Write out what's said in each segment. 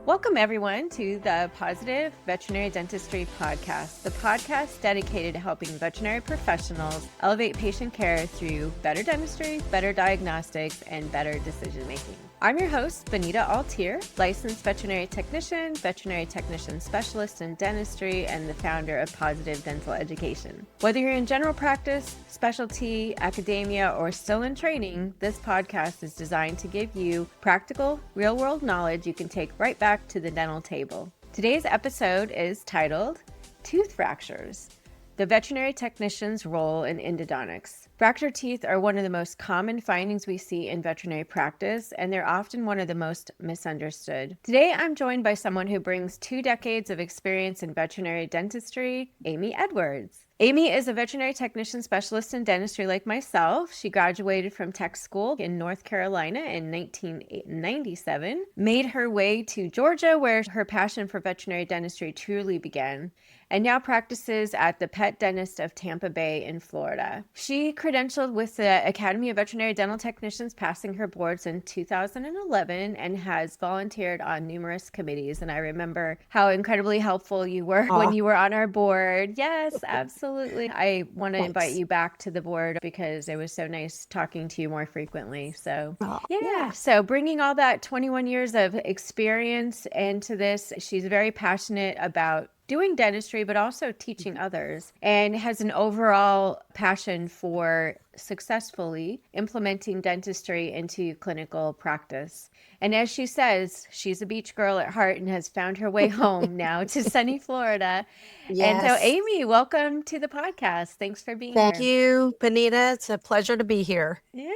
Welcome, everyone, to the Pawsitive Veterinary Dentistry Podcast, the podcast dedicated to helping veterinary professionals elevate patient care through better dentistry, better diagnostics, and better decision-making. I'm your host, Benita Altier, licensed veterinary technician specialist in dentistry, and the founder of Pawsitive Dental Education. Whether you're in general practice, specialty, academia, or still in training, this podcast is designed to give you practical, real-world knowledge you can take right back to the dental table. Today's episode is titled Tooth Fractures, the veterinary technician's role in endodontics. Fractured teeth are one of the most common findings we see in veterinary practice, and they're often one of the most misunderstood. Today, I'm joined by someone who brings 2 decades of experience in veterinary dentistry, Amy Edwards. Amy is a veterinary technician specialist in dentistry like myself. She graduated from tech school in North Carolina in 1997, made her way to Georgia, where her passion for veterinary dentistry truly began, and now practices at the Pet Dentist of Tampa Bay in Florida. She credentialed with the Academy of Veterinary Dental Technicians, passing her boards in 2011, and has volunteered on numerous committees. And I remember how incredibly helpful you were when you were on our board. Yes, absolutely. I want to invite you back to the board because it was so nice talking to you more frequently. So yeah. So bringing all that 21 years of experience into this, she's very passionate about doing dentistry, but also teaching others, and has an overall passion for successfully implementing dentistry into clinical practice. And as she says, she's a beach girl at heart and has found her way home now to sunny Florida. Yes. And so, Amy, welcome to the podcast. Thanks for being here. Thank you, Benita. It's a pleasure to be here. Yeah.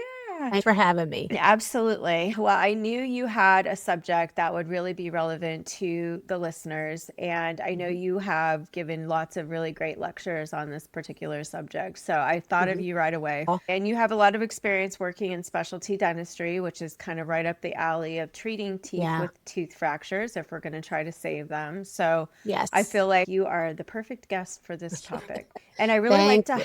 Thanks for having me. Absolutely. Well, I knew you had a subject that would really be relevant to the listeners. And I know you have given lots of really great lectures on this particular subject. So I thought of you right away. And you have a lot of experience working in specialty dentistry, which is kind of right up the alley of treating teeth with tooth fractures if we're going to try to save them. So yes. I feel like you are the perfect guest for this topic. And I really like to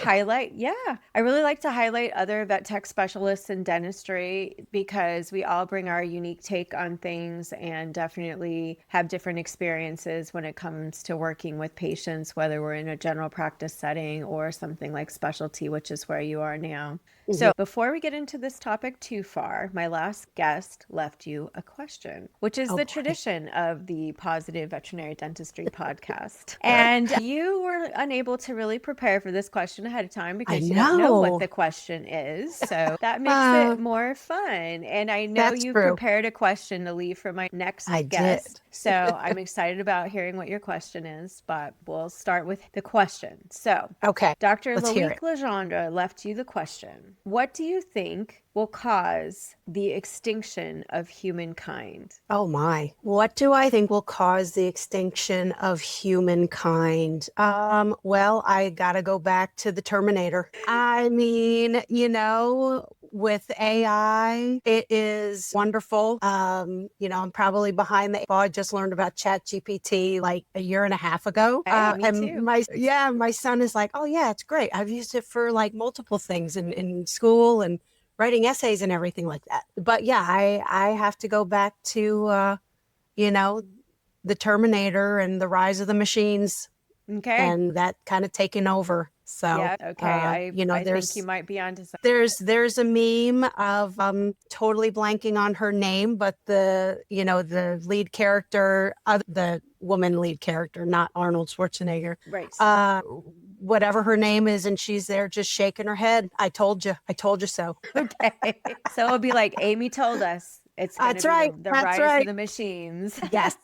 highlight other vet tech specialists in dentistry because we all bring our unique take on things and definitely have different experiences when it comes to working with patients, whether we're in a general practice setting or something like specialty, which is where you are now. So before we get into this topic too far, my last guest left you a question, which is the tradition of the Pawsitive Veterinary Dentistry Podcast. And you were unable to really prepare for this question ahead of time because you don't know what the question is. So that makes it more fun. And I know you prepared a question to leave for my next guest. So I'm excited about hearing what your question is, but we'll start with the question. So Dr. Loic Legendre left you the question. What do you think will cause the extinction of humankind? Oh my. What do I think will cause the extinction of humankind? Well, I got to go back to the Terminator. I mean, with AI, it is wonderful. I'm probably behind the ball. I just learned about ChatGPT like a year and a half ago. Me too. My son is like, oh yeah, it's great. I've used it for like multiple things in school and writing essays and everything like that. But yeah, I have to go back to, the Terminator and the rise of the machines. Okay. And that kind of taking over. So, I think you might be onto something. There's a meme of totally blanking on her name, but the lead character, the woman lead character, not Arnold Schwarzenegger. Right. Whatever her name is, and she's there just shaking her head. I told you so. Okay. So it'll be like Amy told us. It's going to be the rise of the machines. Yes.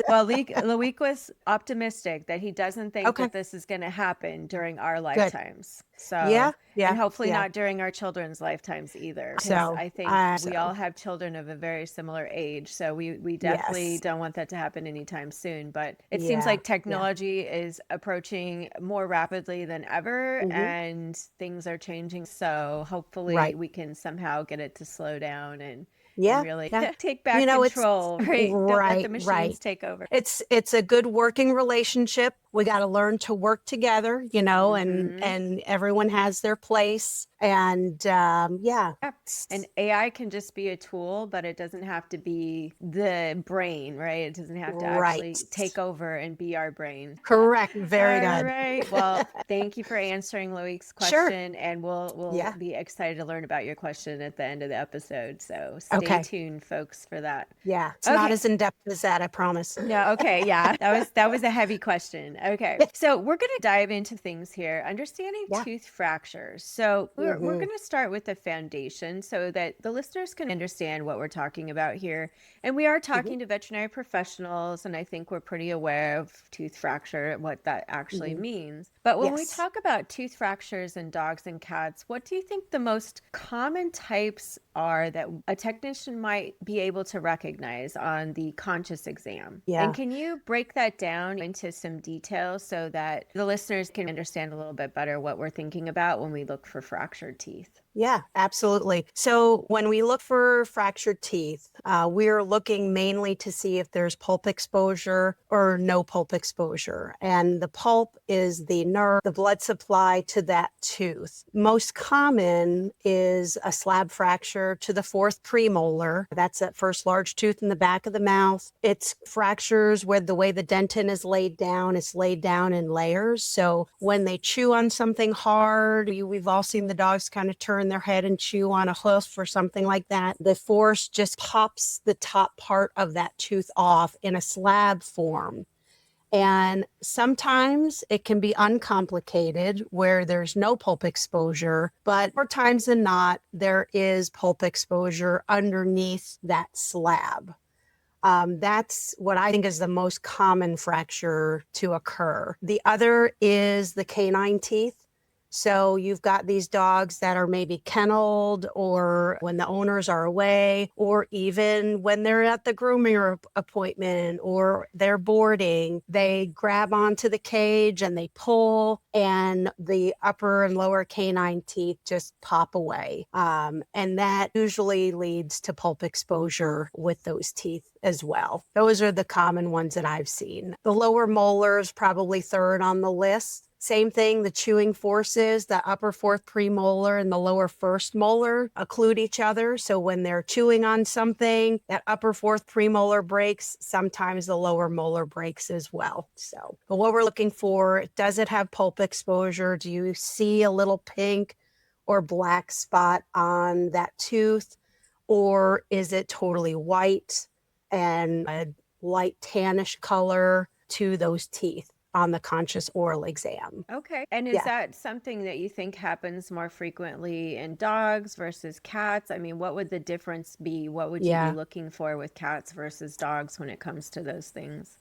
Well, Loic was optimistic that he doesn't think that this is going to happen during our lifetimes. Good. So and hopefully not during our children's lifetimes either. So I think we all have children of a very similar age. So we definitely don't want that to happen anytime soon. But it seems like technology is approaching more rapidly than ever, and things are changing. So hopefully we can somehow get it to slow down and really take back control. Don't let the machines take over. It's a good working relationship. We got to learn to work together, and everyone has their place. And Yeah. And AI can just be a tool, but it doesn't have to be the brain, right? It doesn't have to right. actually take over and be our brain. Correct. Very All good. right. Well, thank you for answering Loic's Sure. question, and we'll Yeah. be excited to learn about your question at the end of the episode. So stay Okay. tuned, folks, for that. Yeah. It's not Okay. as in depth as that, I promise. No, okay, yeah. That was a heavy question. Okay. So we're going to dive into things here, understanding Yeah. tooth fractures. So we're Hmm. going to start with the foundation so that the listeners can understand what we're talking about here. And we are Hmm. talking to veterinary professionals, and I think we're pretty aware of tooth fracture and what that actually Hmm. means. But when we Yes. talk about tooth fractures in dogs and cats, what do you think the most common types are that a technician might be able to recognize on the conscious exam? And Yeah. can you break that down into some details so that the listeners can understand a little bit better what we're thinking about when we look for fractured teeth? Yeah, absolutely. So when we look for fractured teeth, we're looking mainly to see if there's pulp exposure or no pulp exposure. And the pulp is the nerve, the blood supply to that tooth. Most common is a slab fracture to the fourth premolar. That's that first large tooth in the back of the mouth. It's fractures where the way the dentin is laid down, it's laid down in layers. So when they chew on something hard, we've all seen the dogs kind of turn their head and chew on a hoof or something like that. The force just pops the top part of that tooth off in a slab form. And sometimes it can be uncomplicated where there's no pulp exposure, but more times than not, there is pulp exposure underneath that slab. That's what I think is the most common fracture to occur. The other is the canine teeth. So you've got these dogs that are maybe kenneled or when the owners are away, or even when they're at the groomer appointment or they're boarding, they grab onto the cage and they pull, and the upper and lower canine teeth just pop away. And that usually leads to pulp exposure with those teeth as well. Those are the common ones that I've seen. The lower molars, probably third on the list. Same thing, the chewing forces, the upper fourth premolar and the lower first molar occlude each other. So when they're chewing on something, that upper fourth premolar breaks, sometimes the lower molar breaks as well. So, but what we're looking for, does it have pulp exposure? Do you see a little pink or black spot on that tooth? Or is it totally white and a light tannish color to those teeth on the conscious oral exam? Okay. And is Yeah. that something that you think happens more frequently in dogs versus cats? I mean, what would the difference be? What would you be Yeah. looking for with cats versus dogs when it comes to those things?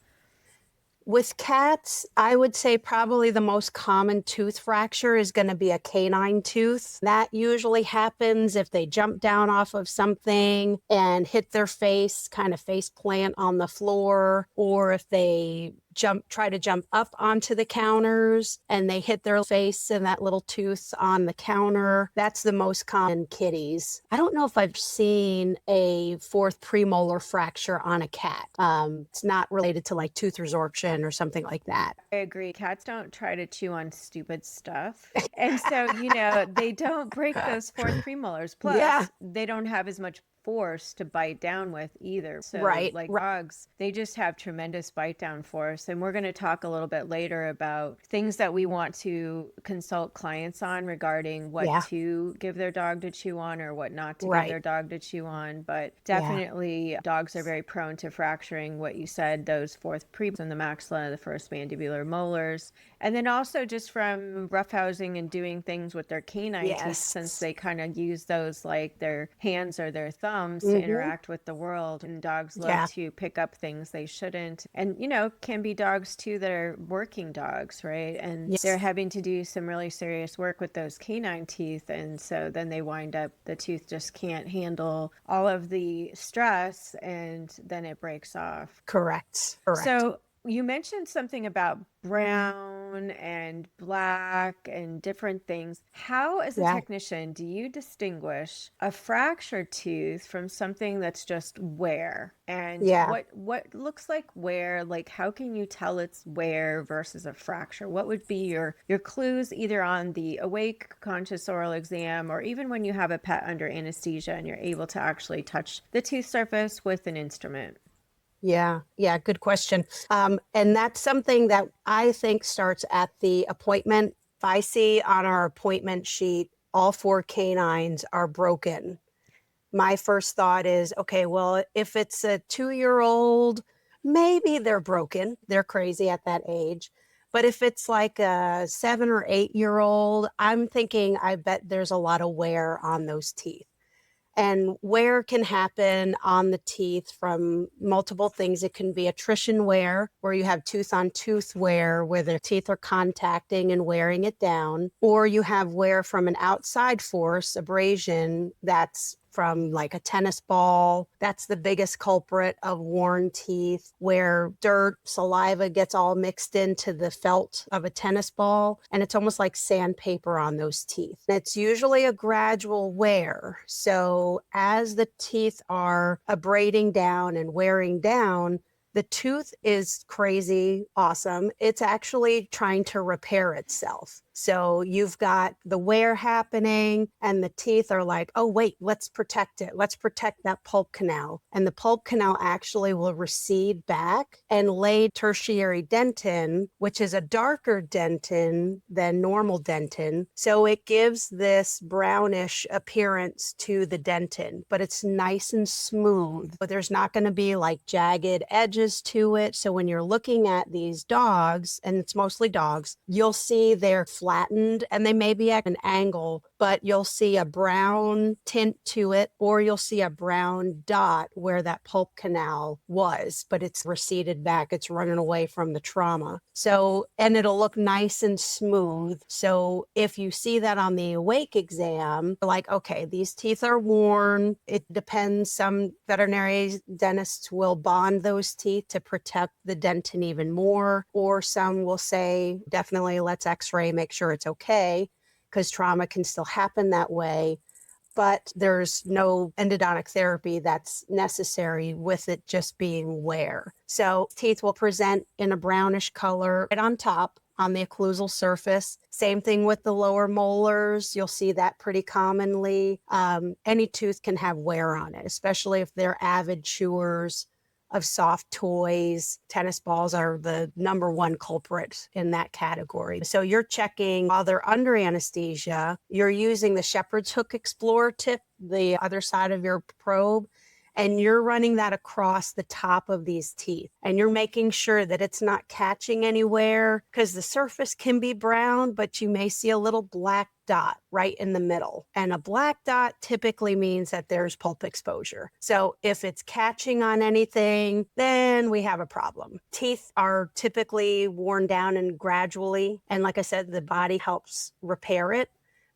With cats, I would say probably the most common tooth fracture is going to be a canine tooth. That usually happens if they jump down off of something and hit their face, kind of face plant on the floor, or if they try to jump up onto the counters and they hit their face and that little tooth on the counter. That's the most common kitties. I don't know if I've seen a fourth premolar fracture on a cat. It's not related to like tooth resorption or something like that. I agree. Cats don't try to chew on stupid stuff. And so, they don't break those fourth premolars. Yeah. Plus, they don't have as much force to bite down with either. So, Right. like dogs, they just have tremendous bite down force. And we're going to talk a little bit later about things that we want to consult clients on regarding what Yeah. to give their dog to chew on or what not to give Right. their dog to chew on. But Yeah. definitely, dogs are very prone to fracturing what you said, those fourth premolar in the maxilla, the first mandibular molars. And then also just from roughhousing and doing things with their canine teeth, since Yes. they kind of use those like their hands or their thumbs to interact with the world. And dogs love Yeah. to pick up things they shouldn't. And, can be dogs too that are working dogs, right? And they're Yes. having to do some really serious work with those canine teeth. And so then they wind up, the tooth just can't handle all of the stress and then it breaks off. Correct. Correct. So You mentioned something about brown and black and different things. How, as a Yeah. technician, do you distinguish a fractured tooth from something that's just wear? And Yeah. what looks like wear? Like, how can you tell it's wear versus a fracture? What would be your clues either on the awake conscious oral exam or even when you have a pet under anesthesia and you're able to actually touch the tooth surface with an instrument? Yeah, yeah, good question. And that's something that I think starts at the appointment. If I see on our appointment sheet, all four canines are broken, my first thought is, okay, well, if it's a 2-year-old, maybe they're broken. They're crazy at that age. But if it's like a 7 or 8-year-old, I'm thinking, I bet there's a lot of wear on those teeth. And wear can happen on the teeth from multiple things. It can be attrition wear, where you have tooth on tooth wear, where the teeth are contacting and wearing it down, or you have wear from an outside force, abrasion, that's from like a tennis ball. That's the biggest culprit of worn teeth, where dirt, saliva gets all mixed into the felt of a tennis ball. And it's almost like sandpaper on those teeth. It's usually a gradual wear. So as the teeth are abrading down and wearing down, the tooth is crazy awesome. It's actually trying to repair itself. So you've got the wear happening and the teeth are like, oh, wait, let's protect it. Let's protect that pulp canal. And the pulp canal actually will recede back and lay tertiary dentin, which is a darker dentin than normal dentin. So it gives this brownish appearance to the dentin, but it's nice and smooth. But there's not going to be like jagged edges to it. So when you're looking at these dogs, and it's mostly dogs, you'll see they're flattened and they may be at an angle, but you'll see a brown tint to it, or you'll see a brown dot where that pulp canal was, but it's receded back. It's running away from the trauma. So, and it'll look nice and smooth. So if you see that on the awake exam, like, okay, these teeth are worn. It depends. Some veterinary dentists will bond those teeth to protect the dentin even more, or some will say, definitely let's x-ray, make sure it's okay, because trauma can still happen that way. But there's no endodontic therapy that's necessary with it just being wear. So teeth will present in a brownish color right on top on the occlusal surface. Same thing with the lower molars. You'll see that pretty commonly. Any tooth can have wear on it, especially if they're avid chewers of soft toys. Tennis balls are the number one culprit in that category. So you're checking while they're under anesthesia, you're using the shepherd's hook explorer tip, the other side of your probe, and you're running that across the top of these teeth. And you're making sure that it's not catching anywhere, because the surface can be brown, but you may see a little black dot right in the middle. And a black dot typically means that there's pulp exposure. So if it's catching on anything, then we have a problem. Teeth are typically worn down and gradually. And like I said, the body helps repair it.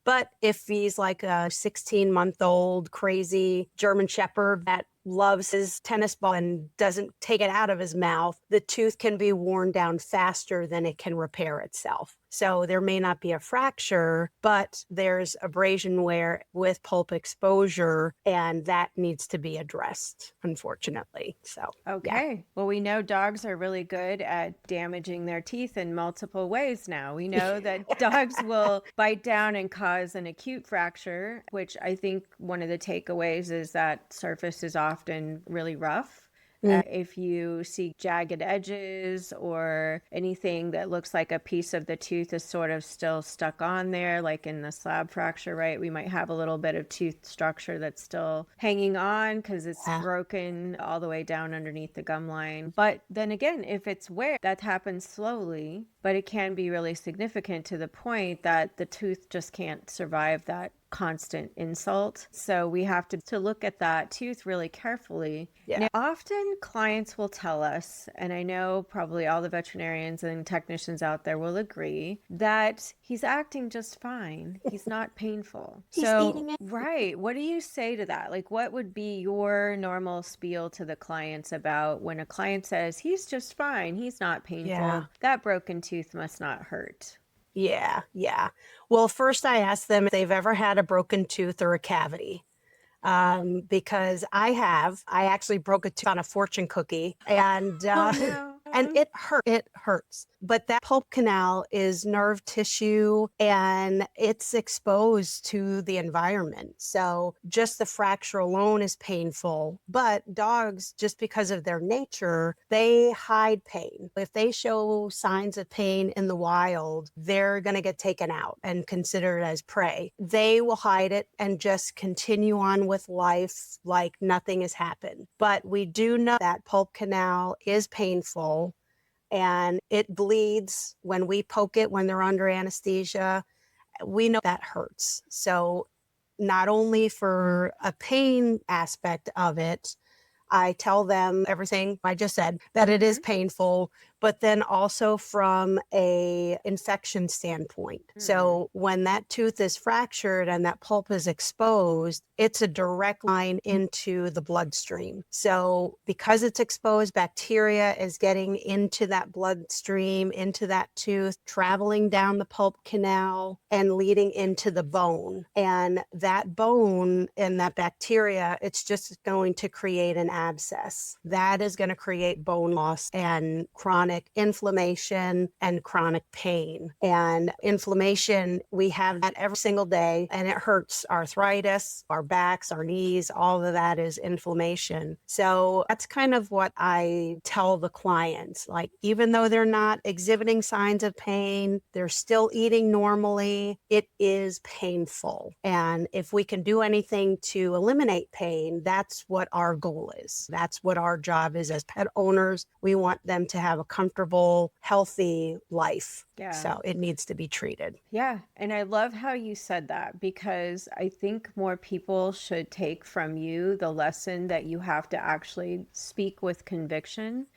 But if he's like a 16-month-old crazy German Shepherd that loves his tennis ball and doesn't take it out of his mouth, the tooth can be worn down faster than it can repair itself. So there may not be a fracture, but there's abrasion wear with pulp exposure, and that needs to be addressed, unfortunately. So, Okay. Yeah. Well, we know dogs are really good at damaging their teeth in multiple ways now. We know that dogs will bite down and cause an acute fracture, which I think one of the takeaways is that surface is often really rough. If you see jagged edges or anything that looks like a piece of the tooth is sort of still stuck on there, like in the slab fracture, right? We might have a little bit of tooth structure that's still hanging on because it's broken all the way down underneath the gum line. But then again, if it's wear, that happens slowly. but it can be really significant to the point that the tooth just can't survive that constant insult. So we have to look at that tooth really carefully. Yeah. Now, often clients will tell us, and I know probably all the veterinarians and technicians out there will agree, that he's acting just fine. He's not painful. He's So, eating it. right. What do you say to that? Like, what would be your normal spiel to the clients about when a client says, he's just fine, he's not painful, Yeah. that broken tooth must not hurt? Yeah. Yeah. Well, first I ask them if they've ever had a broken tooth or a cavity. Because I actually broke a tooth on a fortune cookie, and Oh, no. and it hurts. But that pulp canal is nerve tissue, and it's exposed to the environment. So just the fracture alone is painful. But dogs, just because of their nature, they hide pain. If they show signs of pain in the wild, they're going to get taken out and considered as prey. They will hide it and just continue on with life like nothing has happened. But we do know that pulp canal is painful and it bleeds when we poke it when they're under anesthesia. We know that hurts. So not only for a pain aspect of it, I tell them everything I just said, that it is painful, but then also from a infection standpoint. So when that tooth is fractured and that pulp is exposed, it's a direct line into the bloodstream. So because it's exposed, bacteria is getting into that bloodstream, into that tooth, traveling down the pulp canal and leading into the bone. And that bone and that bacteria, it's just going to create an abscess. That is going to create bone loss and chronic inflammation and chronic pain. And inflammation, we have that every single day, and it hurts. Arthritis, our backs, our knees, all of that is inflammation. So that's kind of what I tell the clients. Like, even though they're not exhibiting signs of pain, they're still eating normally, it is painful. And if we can do anything to eliminate pain, that's what our goal is. That's what our job is as pet owners. We want them to have a comfortable, healthy life. Yeah. So it needs to be treated. Yeah. And I love how you said that, because I think more people should take from you the lesson that you have to actually speak with conviction.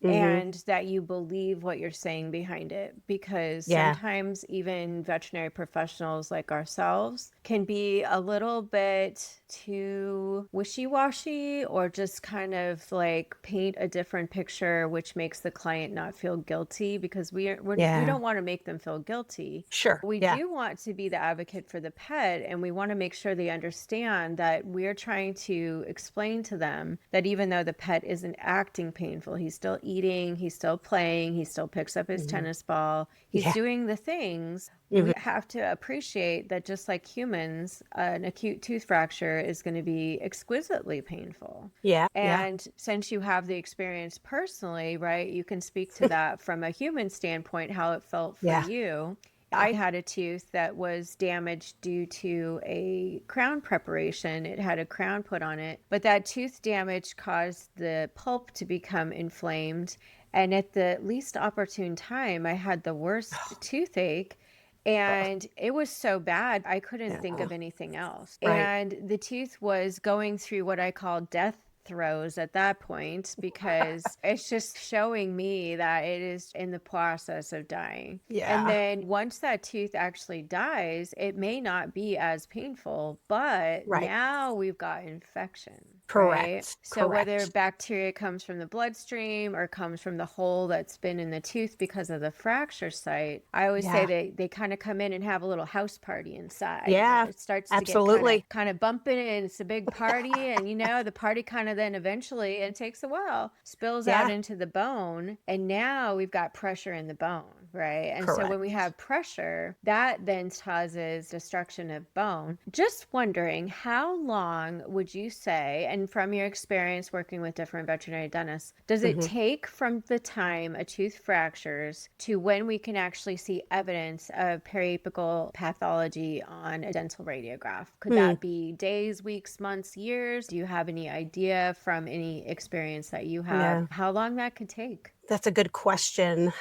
And that you believe what you're saying behind it, because sometimes even veterinary professionals like ourselves can be a little bit too wishy-washy, or just kind of like paint a different picture, which makes the client not feel guilty, because we don't want to make them feel guilty. Sure. We do want to be the advocate for the pet, and we want to make sure they understand that we're trying to explain to them that even though the pet isn't acting painful, he's still eating, he's still playing, he still picks up his tennis ball, he's doing the things. We have to appreciate that just like humans, an acute tooth fracture is going to be exquisitely painful. And since you have the experience personally, right, you can speak to that from a human standpoint, how it felt for you. I had a tooth that was damaged due to a crown preparation. It had a crown put on it, but that tooth damage caused the pulp to become inflamed. And at the least opportune time, I had the worst toothache. And it was so bad, I couldn't think of anything else. And the tooth was going through what I call death throes at that point, because it's just showing me that it is in the process of dying. And then once that tooth actually dies, it may not be as painful, but now we've got infection. Right? So whether bacteria comes from the bloodstream or comes from the hole that's been in the tooth because of the fracture site, I always say they kind of come in and have a little house party inside. It starts to get kind of bumping, and it's a big party. And the party kind of then eventually, it takes a while, spills out into the bone. And now we've got pressure in the bone, right? And so when we have pressure, that then causes destruction of bone. Just wondering, how long would you say, and from your experience working with different veterinary dentists, does it take from the time a tooth fractures to when we can actually see evidence of periapical pathology on a dental radiograph? Could that be days, weeks, months, years? Do you have any idea from any experience that you have how long that could take? That's a good question.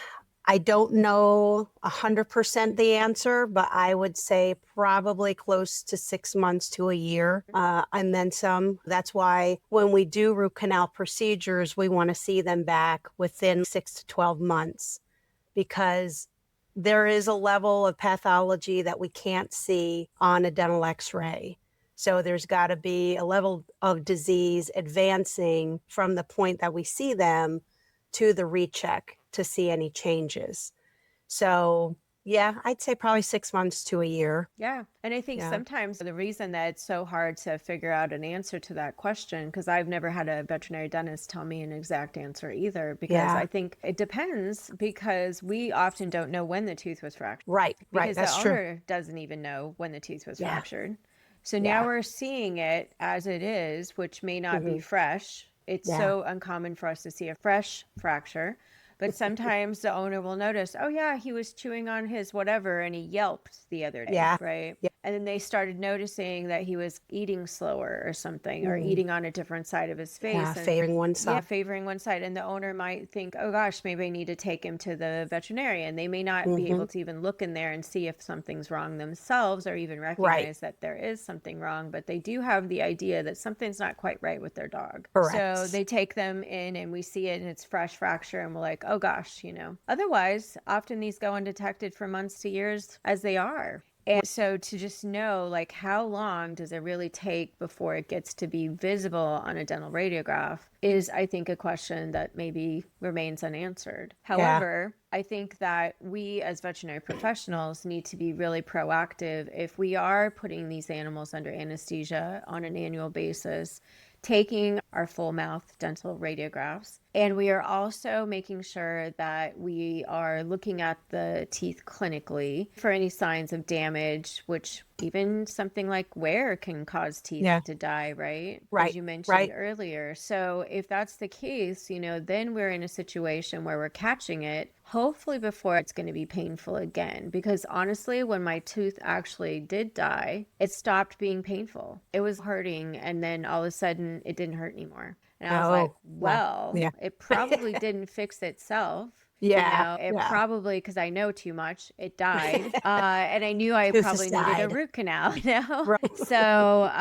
I don't know 100% the answer, but I would say probably close to 6 months to a year, and then some. That's why when we do root canal procedures, we want to see them back within 6 to 12 months, because there is a level of pathology that we can't see on a dental x-ray. So there's got to be a level of disease advancing from the point that we see them to the recheck to see any changes. So yeah, I'd say probably 6 months to a year. Yeah. And I think Yeah. sometimes the reason that it's so hard to figure out an answer to that question, because I've never had a veterinary dentist tell me an exact answer either, because Yeah. I think it depends, because we often don't know when the tooth was fractured. Right, Because that's the true. owner doesn't even know when the tooth was Yeah. fractured. So Yeah. now we're seeing it as it is, which may not be fresh. It's Yeah. so uncommon for us to see a fresh fracture. But sometimes the owner will notice, oh, yeah, he was chewing on his whatever and he yelped the other day, Yeah. right? Yeah. And then they started noticing that he was eating slower or something, or eating on a different side of his face. Yeah, and favoring one yeah, side. favoring one side. And the owner might think, oh gosh, maybe I need to take him to the veterinarian. They may not be able to even look in there and see if something's wrong themselves, or even recognize that there is something wrong, but they do have the idea that something's not quite right with their dog. Correct. So they take them in and we see it and it's fresh fracture and we're like, oh gosh, Otherwise, often these go undetected for months to years as they are. And so to just know, like, how long does it really take before it gets to be visible on a dental radiograph is, I think, a question that maybe remains unanswered. However, I think that we as veterinary professionals need to be really proactive if we are putting these animals under anesthesia on an annual basis, taking our full mouth dental radiographs. And we are also making sure that we are looking at the teeth clinically for any signs of damage, which even something like wear can cause teeth to die, right? As you mentioned earlier. So if that's the case, then we're in a situation where we're catching it, hopefully before it's going to be painful again. Because honestly, when my tooth actually did die, it stopped being painful. It was hurting, and then all of a sudden it didn't hurt anymore. And I was like, well, it probably didn't fix itself. It probably, because I know too much, it died. And I knew I probably needed a root canal, So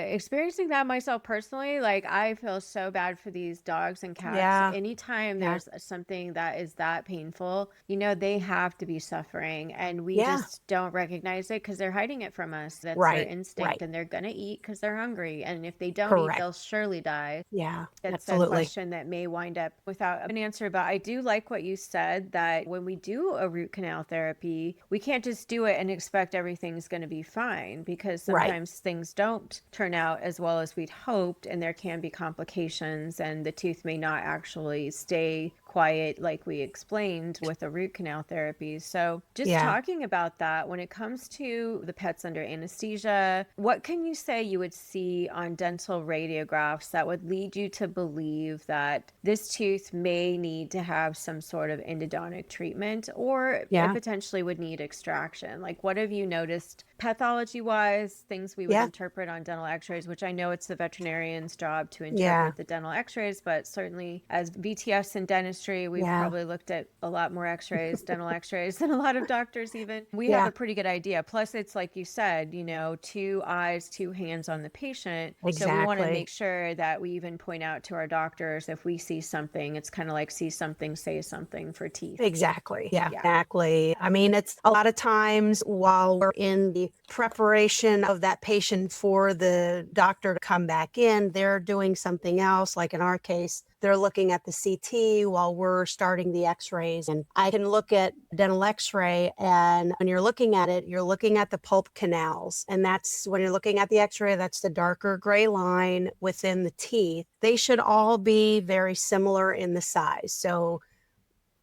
experiencing that myself personally, like, I feel so bad for these dogs and cats. Anytime there's something that is that painful, they have to be suffering. And we just don't recognize it because they're hiding it from us. That's their instinct. And they're going to eat because they're hungry. And if they don't eat, they'll surely die. Yeah, That's absolutely. a question that may wind up without an answer. But I do like what you said, that when we do a root canal therapy, we can't just do it and expect everything's going to be fine, because sometimes things don't turn out as well as we'd hoped, and there can be complications, and the tooth may not actually stay quiet like we explained with a root canal therapy. So just talking about that, when it comes to the pets under anesthesia, what can you say you would see on dental radiographs that would lead you to believe that this tooth may need to have some sort of endodontic treatment, or it potentially would need extraction? Like, what have you noticed pathology wise, things we would interpret on dental x-rays, which I know it's the veterinarian's job to interpret the dental x-rays, but certainly as VTS in dentistry, we've probably looked at a lot more x-rays, dental x-rays, than a lot of doctors even. We have a pretty good idea. Plus, it's like you said, 2 eyes, 2 hands on the patient. Exactly. So we want to make sure that we even point out to our doctors if we see something. It's kind of like see something, say something for teeth. Exactly. Yeah, exactly. I mean, it's a lot of times while we're in the preparation of that patient for the doctor to come back in, they're doing something else. Like in our case, they're looking at the CT while we're starting the x-rays. And I can look at dental x-ray, and when you're looking at it, you're looking at the pulp canals. And that's when you're looking at the x-ray, that's the darker gray line within the teeth. They should all be very similar in the size. So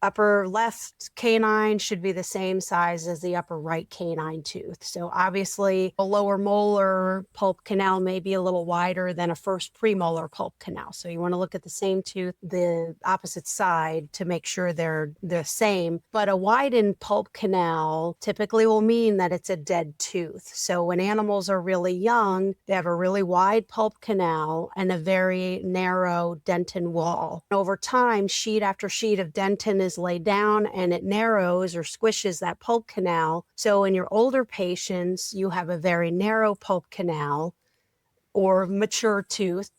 upper left canine should be the same size as the upper right canine tooth. So obviously a lower molar pulp canal may be a little wider than a first premolar pulp canal. So you want to look at the same tooth, the opposite side, to make sure they're the same. But a widened pulp canal typically will mean that it's a dead tooth. So when animals are really young, they have a really wide pulp canal and a very narrow dentin wall. Over time, sheet after sheet of dentin is is laid down and it narrows or squishes that pulp canal. So in your older patients, you have a very narrow pulp canal or mature tooth.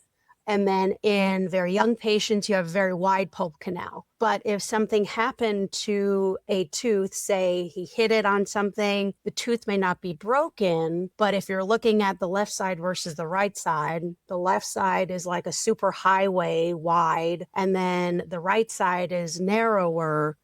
And then in very young patients, you have a very wide pulp canal. But if something happened to a tooth, say he hit it on something, the tooth may not be broken. But if you're looking at the left side versus the right side, the left side is like a super highway wide, and then the right side is narrower.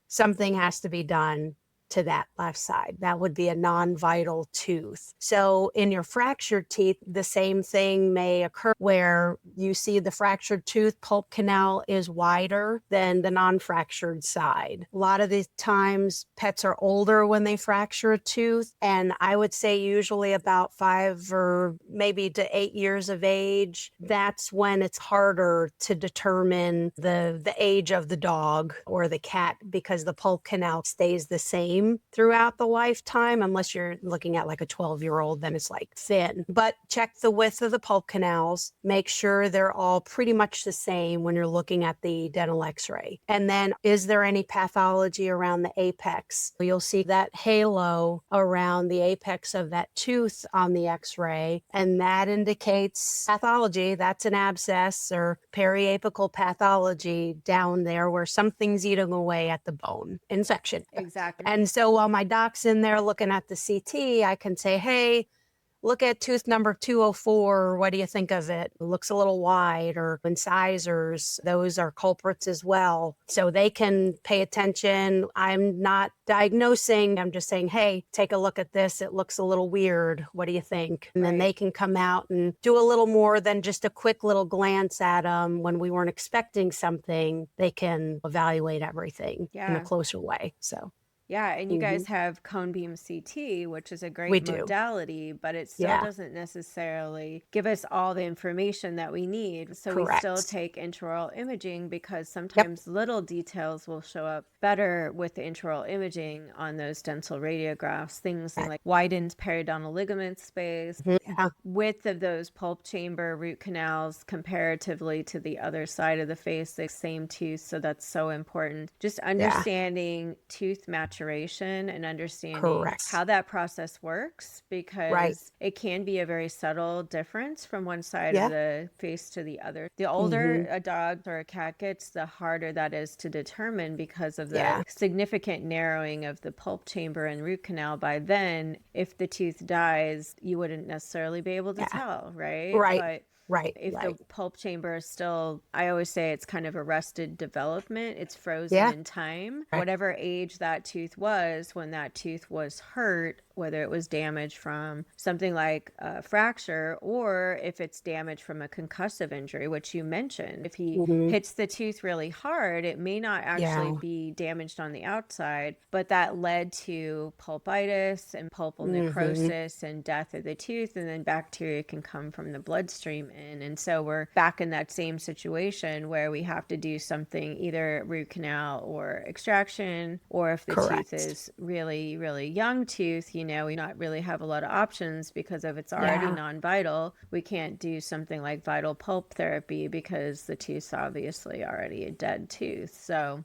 Something has to be done to that left side. That would be a non-vital tooth. So in your fractured teeth, the same thing may occur where you see the fractured tooth pulp canal is wider than the non-fractured side. A lot of the times pets are older when they fracture a tooth, and I would say usually about 5 or maybe to 8 years of age. That's when it's harder to determine the age of the dog or the cat, because the pulp canal stays the same throughout the lifetime, unless you're looking at like a 12-year-old, then it's like thin. But check the width of the pulp canals, make sure they're all pretty much the same when you're looking at the dental x-ray. And then, is there any pathology around the apex? You'll see that halo around the apex of that tooth on the x-ray, and that indicates pathology. That's an abscess or periapical pathology down there where something's eating away at the bone. Infection. Exactly. And so while my doc's in there looking at the CT, I can say, hey, look at tooth number 204. What do you think of it? It looks a little wide. Or incisors, those are culprits as well. So they can pay attention. I'm not diagnosing. I'm just saying, hey, take a look at this. It looks a little weird. What do you think? And then they can come out and do a little more than just a quick little glance at them when we weren't expecting something. They can evaluate everything in a closer way. So. Yeah, and you guys have cone beam CT, which is a great We do. modality, but it still doesn't necessarily give us all the information that we need. So we still take intraoral imaging, because sometimes little details will show up better with the intraoral imaging on those dental radiographs. Things like widened periodontal ligament space, width of those pulp chamber root canals comparatively to the other side of the face, the same tooth. So that's so important. Just understanding tooth maturation and understanding how that process works, because it can be a very subtle difference from one side of the face to the other. The older a dog or a cat gets, the harder that is to determine, because of the significant narrowing of the pulp chamber and root canal. By then, if the tooth dies, you wouldn't necessarily be able to tell, right? But if the pulp chamber is still, I always say it's kind of arrested development. It's frozen in time. Whatever age that tooth was when that tooth was hurt, whether it was damaged from something like a fracture, or if it's damaged from a concussive injury, which you mentioned. If he hits the tooth really hard, it may not actually be damaged on the outside, but that led to pulpitis and pulpal necrosis and death of the tooth, and then bacteria can come from the bloodstream in. And so we're back in that same situation where we have to do something, either root canal or extraction, or if the tooth is really, really young tooth, we not really have a lot of options, because if it's already non-vital, we can't do something like vital pulp therapy, because the tooth's obviously already a dead tooth. So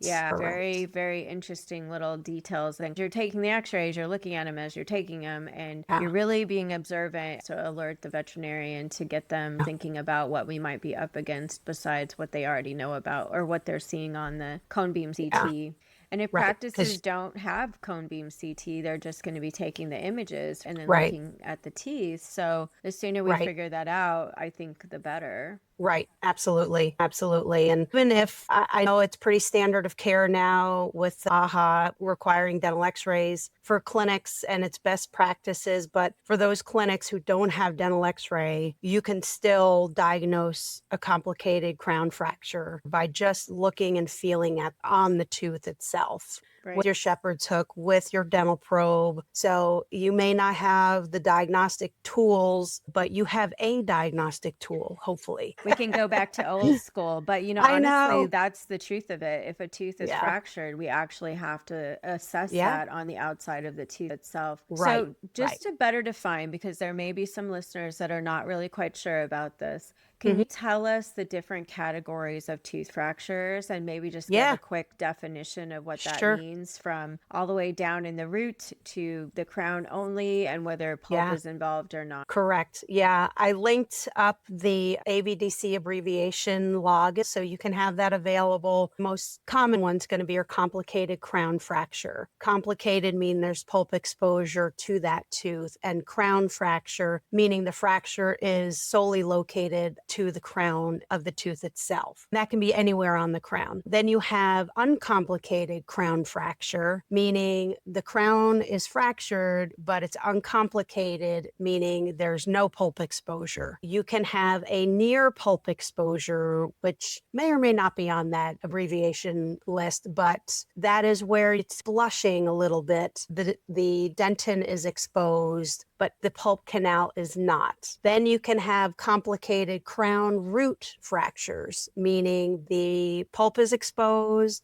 very, very interesting little details. And you're taking the x-rays, you're looking at them as you're taking them, and you're really being observant to alert the veterinarian to get them thinking about what we might be up against besides what they already know about or what they're seeing on the cone beam CT. And if practices don't have cone beam CT, they're just going to be taking the images and then looking at the teeth. So the sooner we figure that out, I think the better. Right. Absolutely. Absolutely. And even if I know it's pretty standard of care now with AHA requiring dental x-rays for clinics and its best practices, but for those clinics who don't have dental x-ray, you can still diagnose a complicated crown fracture by just looking and feeling on the tooth itself. With your shepherd's hook, with your dental probe. So you may not have the diagnostic tools, but you have a diagnostic tool, hopefully. We can go back to old school, but honestly, that's the truth of it. If a tooth is fractured, we actually have to assess that on the outside of the tooth itself. So just to better define, because there may be some listeners that are not really quite sure about this, Can you tell us the different categories of tooth fractures and maybe just give Yeah, a quick definition of what that sure. means from all the way down in the root to the crown only and whether pulp Yeah. is involved or not? Correct. Yeah. I linked up the ABDC abbreviation log so you can have that available. Most common one's going to be your complicated crown fracture. Complicated mean there's pulp exposure to that tooth, and crown fracture meaning the fracture is solely located to the crown of the tooth itself. That can be anywhere on the crown. Then you have uncomplicated crown fracture, meaning the crown is fractured, but it's uncomplicated, meaning there's no pulp exposure. You can have a near pulp exposure, which may or may not be on that abbreviation list, but that is where it's blushing a little bit. The dentin is exposed, but the pulp canal is not. Then you can have complicated crown root fractures, meaning the pulp is exposed,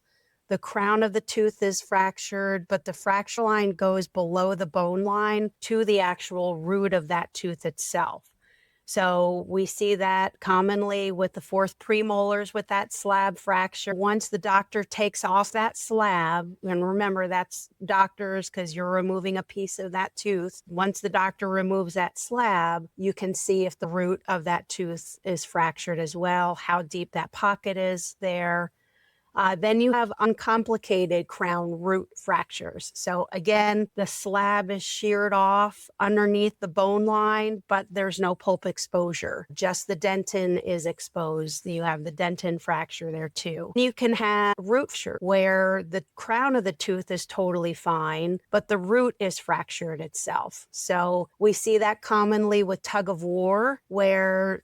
the crown of the tooth is fractured, but the fracture line goes below the bone line to the actual root of that tooth itself. So we see that commonly with the fourth premolars with that slab fracture. Once the doctor takes off that slab, and remember that's doctors because you're removing a piece of that tooth. Once the doctor removes that slab, you can see if the root of that tooth is fractured as well, how deep that pocket is there. Then you have uncomplicated crown root fractures. So again, the slab is sheared off underneath the bone line, but there's no pulp exposure. Just the dentin is exposed. You have the dentin fracture there too. You can have root fracture where the crown of the tooth is totally fine, but the root is fractured itself. So we see that commonly with tug of war where,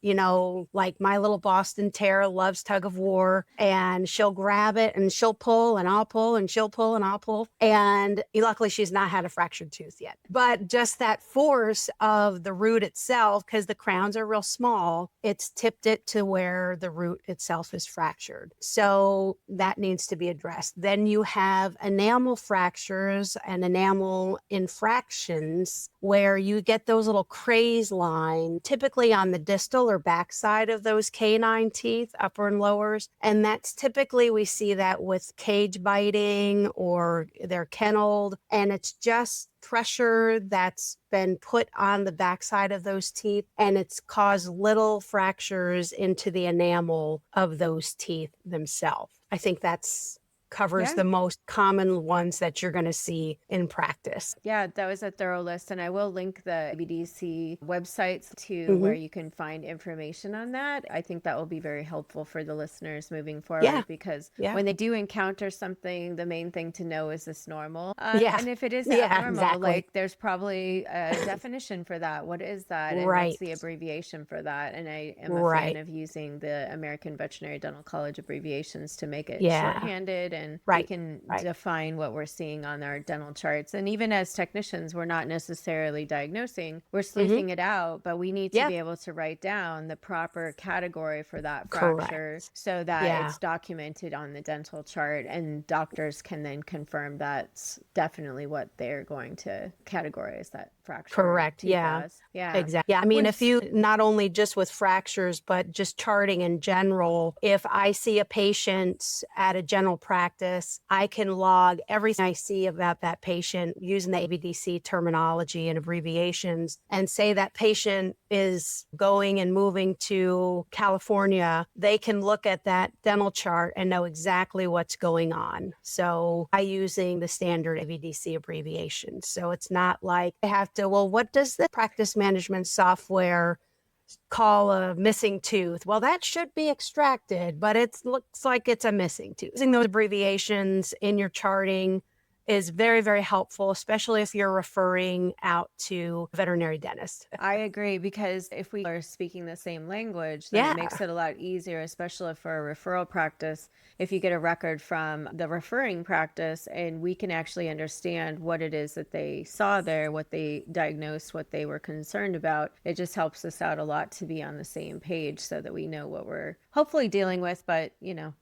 like my little Boston Terrier loves tug of war and she'll grab it and she'll pull and I'll pull and she'll pull and I'll pull. And luckily she's not had a fractured tooth yet. But just that force of the root itself, because the crowns are real small, it's tipped it to where the root itself is fractured. So that needs to be addressed. Then you have enamel fractures and enamel infractions where you get those little craze line, typically on the distal or backside of those canine teeth, upper and lowers. And that's typically, we see that with cage biting or they're kenneled, and it's just pressure that's been put on the backside of those teeth, and it's caused little fractures into the enamel of those teeth themselves. I think that's covers the most common ones that you're going to see in practice. Yeah, that was a thorough list. And I will link the BDC websites to where you can find information on that. I think that will be very helpful for the listeners moving forward because when they do encounter something, the main thing to know, is this normal? And if it is abnormal, like there's probably a definition for that. What is that? And what's the abbreviation for that? And I am a fan of using the American Veterinary Dental College abbreviations to make it shorthanded, and we can define what we're seeing on our dental charts. And even as technicians, we're not necessarily diagnosing, we're sleuthing it out, but we need to be able to write down the proper category for that fracture so that it's documented on the dental chart, and doctors can then confirm that's definitely what they're going to categorize that fracture. Correct. Yeah. Exactly. Yeah. I mean, if you not only just with fractures, but just charting in general, if I see a patient at a general practice, I can log everything I see about that patient using the ABDC terminology and abbreviations, and say that patient is going and moving to California. They can look at that dental chart and know exactly what's going on. So by using the standard ABDC abbreviation. So it's not like I have to, well, what does the practice management software call a missing tooth? Well, that should be extracted, but it looks like it's a missing tooth. Using those abbreviations in your charting is very, very helpful, especially if you're referring out to a veterinary dentist. I agree, because if we are speaking the same language, then it makes it a lot easier, especially for a referral practice. If you get a record from the referring practice and we can actually understand what it is that they saw there, what they diagnosed, what they were concerned about, it just helps us out a lot to be on the same page so that we know what we're hopefully dealing with. But,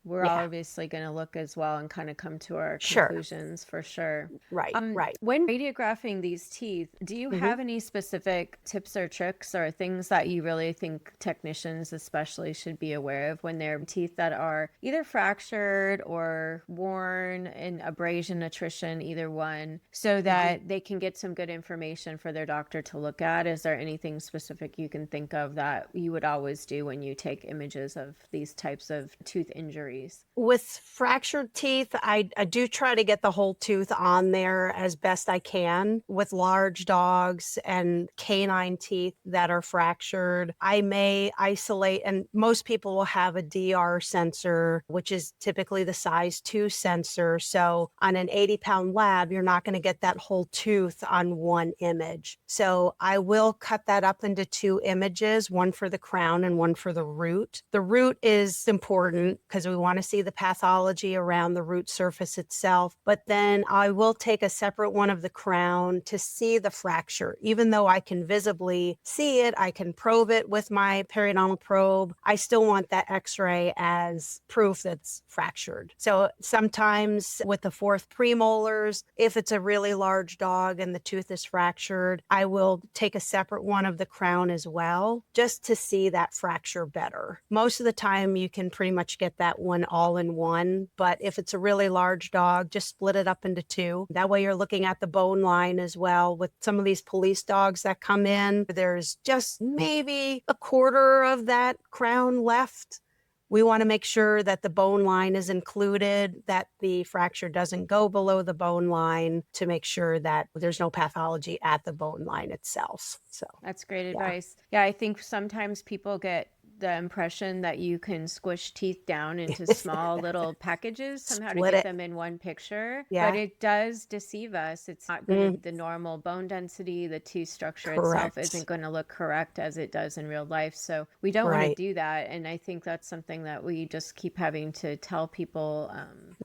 we're obviously going to look as well and kind of come to our conclusions for sure. sure. Right, right. When radiographing these teeth, do you Mhm. have any specific tips or tricks or things that you really think technicians especially should be aware of when they're teeth that are either fractured or worn in abrasion, attrition, either one, so that they can get some good information for their doctor to look at? Is there anything specific you can think of that you would always do when you take images of these types of tooth injuries? With fractured teeth, I do try to get the whole tooth on there as best I can. With large dogs and canine teeth that are fractured, I may isolate, and most people will have a DR sensor, which is typically the size 2 sensor. So on an 80-pound lab, you're not going to get that whole tooth on one image. So I will cut that up into 2 images, one for the crown and one for the root. The root is important because we want to see the pathology around the root surface itself, but then I will take a separate one of the crown to see the fracture. Even though I can visibly see it, I can probe it with my periodontal probe, I still want that x-ray as proof that's fractured. So sometimes with the 4th premolars, if it's a really large dog and the tooth is fractured, I will take a separate one of the crown as well, just to see that fracture better. Most of the time you can pretty much get that one all in one, but if it's a really large dog, just split it up into 2. That way you're looking at the bone line as well. With some of these police dogs that come in, there's just maybe a quarter of that crown left. We want to make sure that the bone line is included, that the fracture doesn't go below the bone line, to make sure that there's no pathology at the bone line itself. So That's great yeah. advice. Yeah, I think sometimes people get the impression that you can squish teeth down into small little packages somehow to Split get it. them in one picture, but Yeah. it does deceive us. It's not going to be the normal bone density. The tooth structure itself Correct. isn't going to look correct as it does in real life. So we don't want to Right. do that. And I think that's something that we just keep having to tell people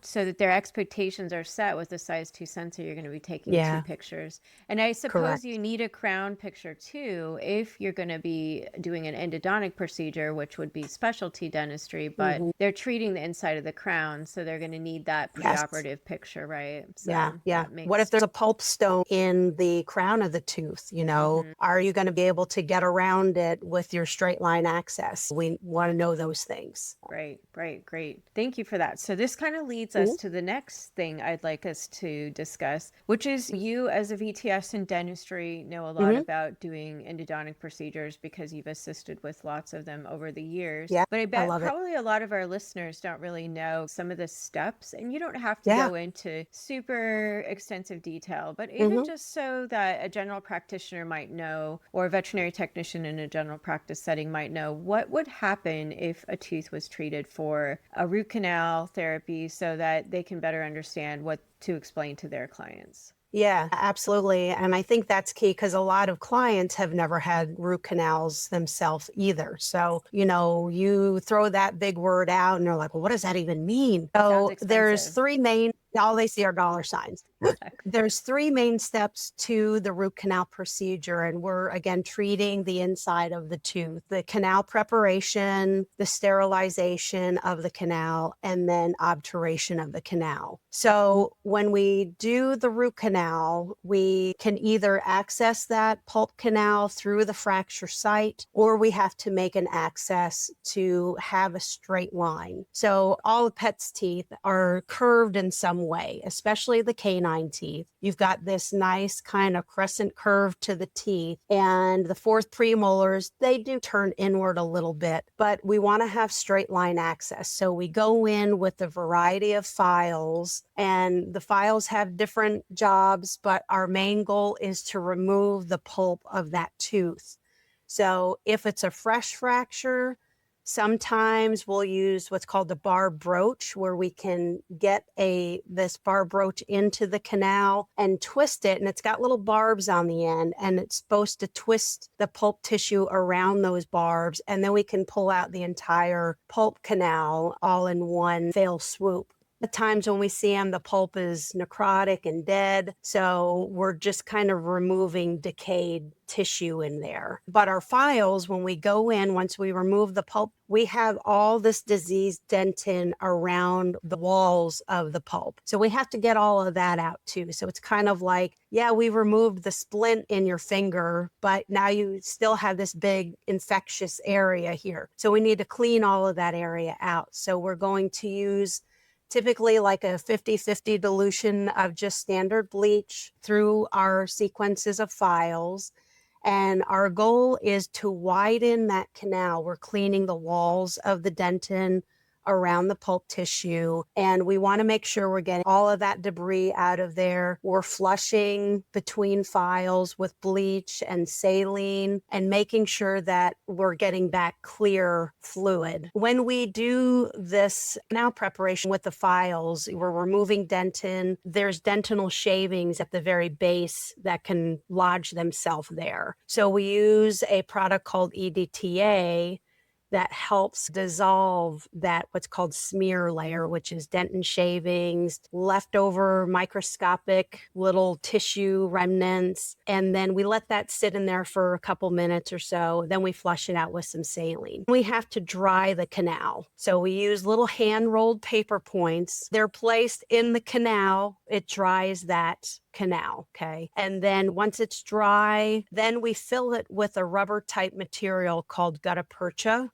so that their expectations are set. With the size 2 sensor, you're going to be taking 2 Yeah. pictures. And I suppose Correct. you need a crown picture too if you're going to be doing an endodontic procedure, which would be specialty dentistry, but Mhm. they're treating the inside of the crown, so they're going to need that Yes. preoperative picture, right? So Yeah. Yeah. that What if makes there's a pulp stone in the crown of the tooth? Are you going to be able to get around it with your straight line access? We want to know those things. Great. Thank you for that. So this kind of leads us Mhm. to the next thing I'd like us to discuss, which is you as a VTS in dentistry know a lot Mhm. about doing endodontic procedures because you've assisted with lots of them over the years. Yeah. But I I bet love it. probably a lot of our listeners don't really know some of the steps, and you don't have to Yeah. go into super extensive detail, but even Mhm. just so that a general practitioner might know, or a veterinary technician in a general practice setting might know, what would happen if a tooth was treated for a root canal therapy so that they can better understand what to explain to their clients. Yeah, absolutely. And I think that's key because a lot of clients have never had root canals themselves either. So, you throw that big word out and they're like, well, what does that even mean? Sounds So there's expensive. 3 main, all they see are dollar signs. There's 3 main steps to the root canal procedure. And we're again treating the inside of the tooth, the canal preparation, the sterilization of the canal, and then obturation of the canal. So when we do the root canal, we can either access that pulp canal through the fracture site, or we have to make an access to have a straight line. So all the pet's teeth are curved in some way, especially the canine teeth. You've got this nice kind of crescent curve to the teeth, and the 4th premolars, they do turn inward a little bit, but we want to have straight line access. So we go in with a variety of files, and the files have different jobs, but our main goal is to remove the pulp of that tooth. So if it's a fresh fracture, sometimes we'll use what's called the barb broach, where we can get this barb broach into the canal and twist it. And it's got little barbs on the end, and it's supposed to twist the pulp tissue around those barbs. And then we can pull out the entire pulp canal all in one fell swoop. At times when we see them, the pulp is necrotic and dead. So we're just kind of removing decayed tissue in there. But our files, when we go in, once we remove the pulp, we have all this diseased dentin around the walls of the pulp. So we have to get all of that out too. So it's kind of like, yeah, we removed the splint in your finger, but now you still have this big infectious area here. So we need to clean all of that area out. So we're going to use typically like a 50-50 dilution of just standard bleach through our sequences of files. And our goal is to widen that canal. We're cleaning the walls of the dentin around the pulp tissue. And we want to make sure we're getting all of that debris out of there. We're flushing between files with bleach and saline and making sure that we're getting back clear fluid. When we do this canal preparation with the files, we're removing dentin. There's dentinal shavings at the very base that can lodge themselves there. So we use a product called EDTA that helps dissolve that what's called smear layer, which is dentin shavings, leftover microscopic little tissue remnants. And then we let that sit in there for a couple minutes or so. Then we flush it out with some saline. We have to dry the canal. So we use little hand rolled paper points. They're placed in the canal. It dries that canal. Okay. And then once it's dry, then we fill it with a rubber type material called gutta percha.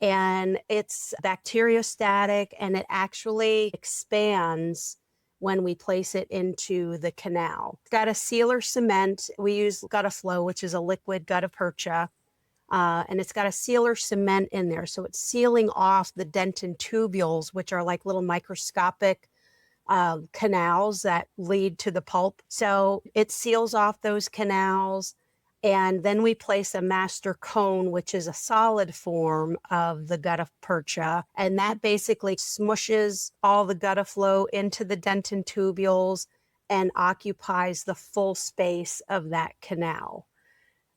And it's bacteriostatic and it actually expands when we place it into the canal. It's got a sealer cement. We use Gutta Flow, which is a liquid gutta percha. And it's got a sealer cement in there. So it's sealing off the dentin tubules, which are like little microscopic canals that lead to the pulp. So it seals off those canals. And then we place a master cone, which is a solid form of the gutta percha. And that basically smushes all the gutta flow into the dentin tubules and occupies the full space of that canal.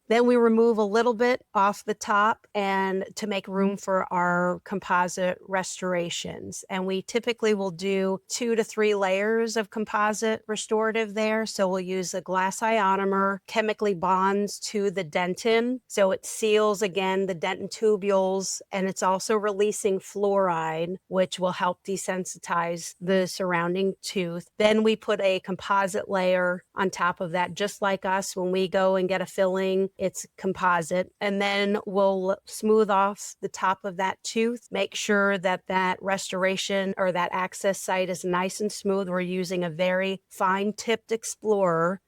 Then we remove a little bit off the top and to make room for our composite restorations. And we typically will do 2 to 3 layers of composite restorative there. So we'll use a glass ionomer, chemically bonds to the dentin. So it seals again the dentin tubules, and it's also releasing fluoride, which will help desensitize the surrounding tooth. Then we put a composite layer on top of that, just like us when we go and get a filling. It's composite. And then we'll smooth off the top of that tooth, make sure that that restoration or that access site is nice and smooth. We're using a very fine tipped explorer.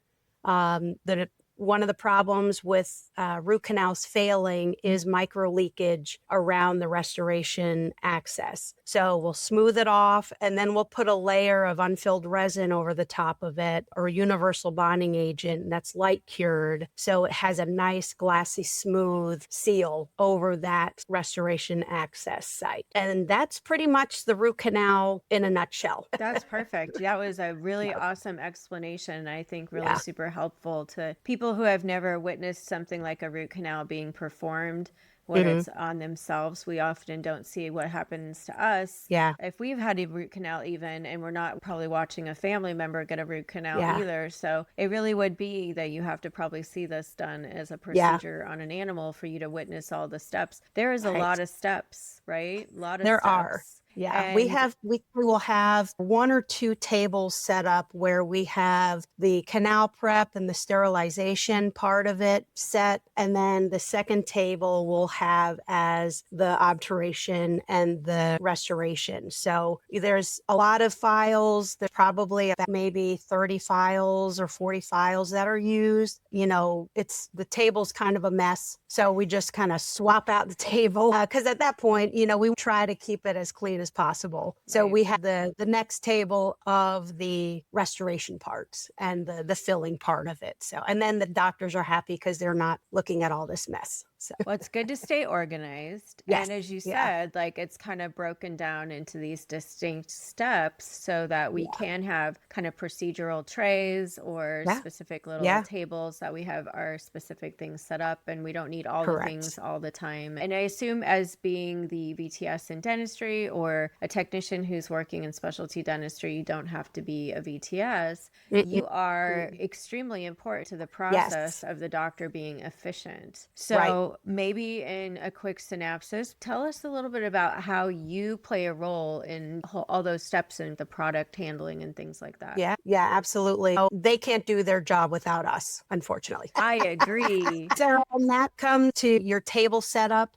One of the problems with root canals failing is micro leakage around the restoration access. So we'll smooth it off and then we'll put a layer of unfilled resin over the top of it or universal bonding agent that's light cured. So it has a nice glassy smooth seal over that restoration access site. And that's pretty much the root canal in a nutshell. That's perfect. That was a really awesome explanation. I think really super helpful to people who have never witnessed something like a root canal being performed, whether it's on themselves. We often don't see what happens to us. Yeah. If we've had a root canal even, and we're not probably watching a family member get a root canal either. So it really would be that you have to probably see this done as a procedure on an animal for you to witness all the steps. There is a lot of steps, right? A lot of There steps. are. Yeah, And we will have 1 or 2 tables set up where we have the canal prep and the sterilization part of it set. And then the second table will have as the obturation and the restoration. So there's a lot of files. There's probably about maybe 30 files or 40 files that are used. You know, the table's kind of a mess. So we just kind of swap out the table because at that point, you know, we try to keep it as clean as possible. So we have the next table of the restoration parts and the filling part of it. So, and then the doctors are happy because they're not looking at all this mess. So. Well, it's good to stay organized. Yes. And as you said, like it's kind of broken down into these distinct steps so that we can have kind of procedural trays or specific little tables that we have our specific things set up and we don't need all the things all the time. And I assume as being the VTS in dentistry or for a technician who's working in specialty dentistry, you don't have to be a VTS. You are extremely important to the process Yes. of the doctor being efficient. Right. So maybe in a quick synopsis, tell us a little bit about how you play a role in all those steps in the product handling and things like that. Yeah. Yeah, absolutely. Oh, they can't do their job without us, unfortunately. I agree. So when that comes to your table setup,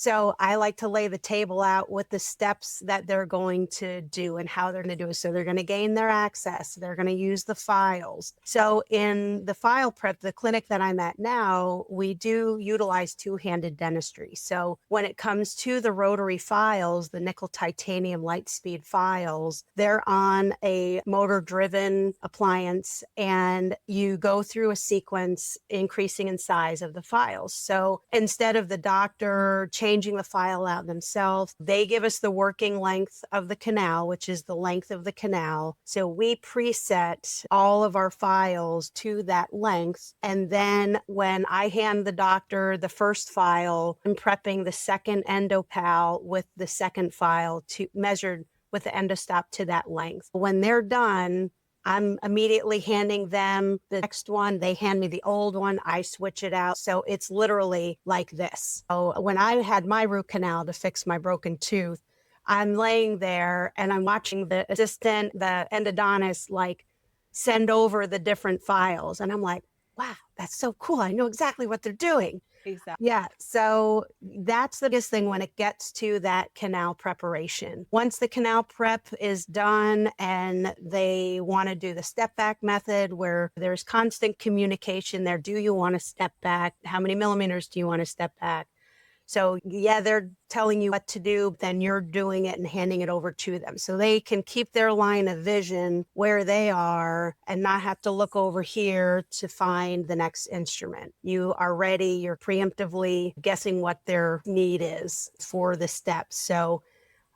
so I like to lay the table out with the steps that they're going to do and how they're going to do it. So they're going to gain their access. They're going to use the files. So in the file prep, the clinic that I'm at now, we do utilize two-handed dentistry. So when it comes to the rotary files, the nickel titanium light speed files, they're on a motor-driven appliance, and you go through a sequence increasing in size of the files. So instead of the doctor changing the file out themselves, they give us the working length of the canal, which is the length of the canal. So we preset all of our files to that length. And then when I hand the doctor the first file, I'm prepping the second endopal with the second file to measured with the endostop to that length. When they're done, I'm immediately handing them the next one. They hand me the old one. I switch it out. So it's literally like this. So when I had my root canal to fix my broken tooth, I'm laying there and I'm watching the assistant, the endodontist, like send over the different files. And I'm like, wow, that's so cool. I know exactly what they're doing. Exactly. Yeah. So that's the biggest thing when it gets to that canal preparation. Once the canal prep is done and they want to do the step back method where there's constant communication there. Do you want to step back? How many millimeters do you want to step back? So yeah, they're telling you what to do, but then you're doing it and handing it over to them. So they can keep their line of vision where they are and not have to look over here to find the next instrument. You are ready. You're preemptively guessing what their need is for the steps. So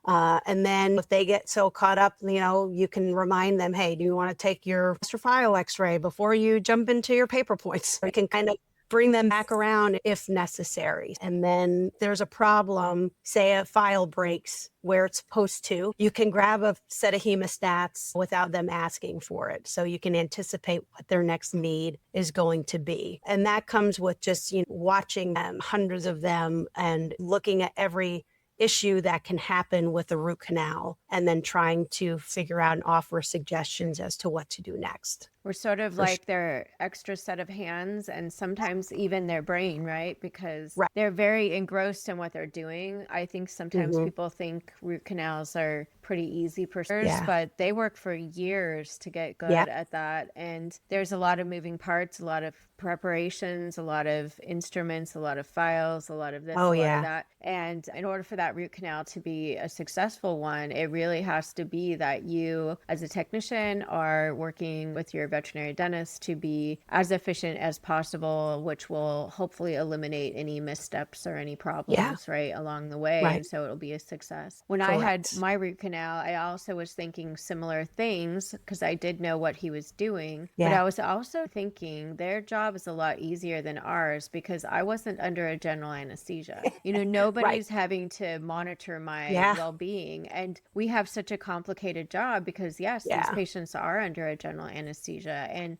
and then if they get so caught up, you can remind them, hey, do you want to take your master file x-ray before you jump into your paper points? You can kind of bring them back around if necessary. And then there's a problem, say a file breaks where it's supposed to, you can grab a set of hemostats without them asking for it. So you can anticipate what their next need is going to be. And that comes with just watching them, hundreds of them, and looking at every issue that can happen with a root canal and then trying to figure out and offer suggestions as to what to do next. We're sort of like their extra set of hands and sometimes even their brain, right? Because they're very engrossed in what they're doing. I think sometimes people think root canals are pretty easy procedures, but they work for years to get good at that. And there's a lot of moving parts, a lot of preparations, a lot of instruments, a lot of files, a lot of this, a lot of that. And in order for that root canal to be a successful one, it really has to be that you as a technician are working with your veterinary dentist to be as efficient as possible, which will hopefully eliminate any missteps or any problems right along the way. And so it'll be a success. When I had my root canal, I also was thinking similar things because I did know what he was doing. But I was also thinking their job is a lot easier than ours because I wasn't under a general anesthesia. Nobody's having to monitor my well-being. And we have such a complicated job because these patients are under a general anesthesia. And,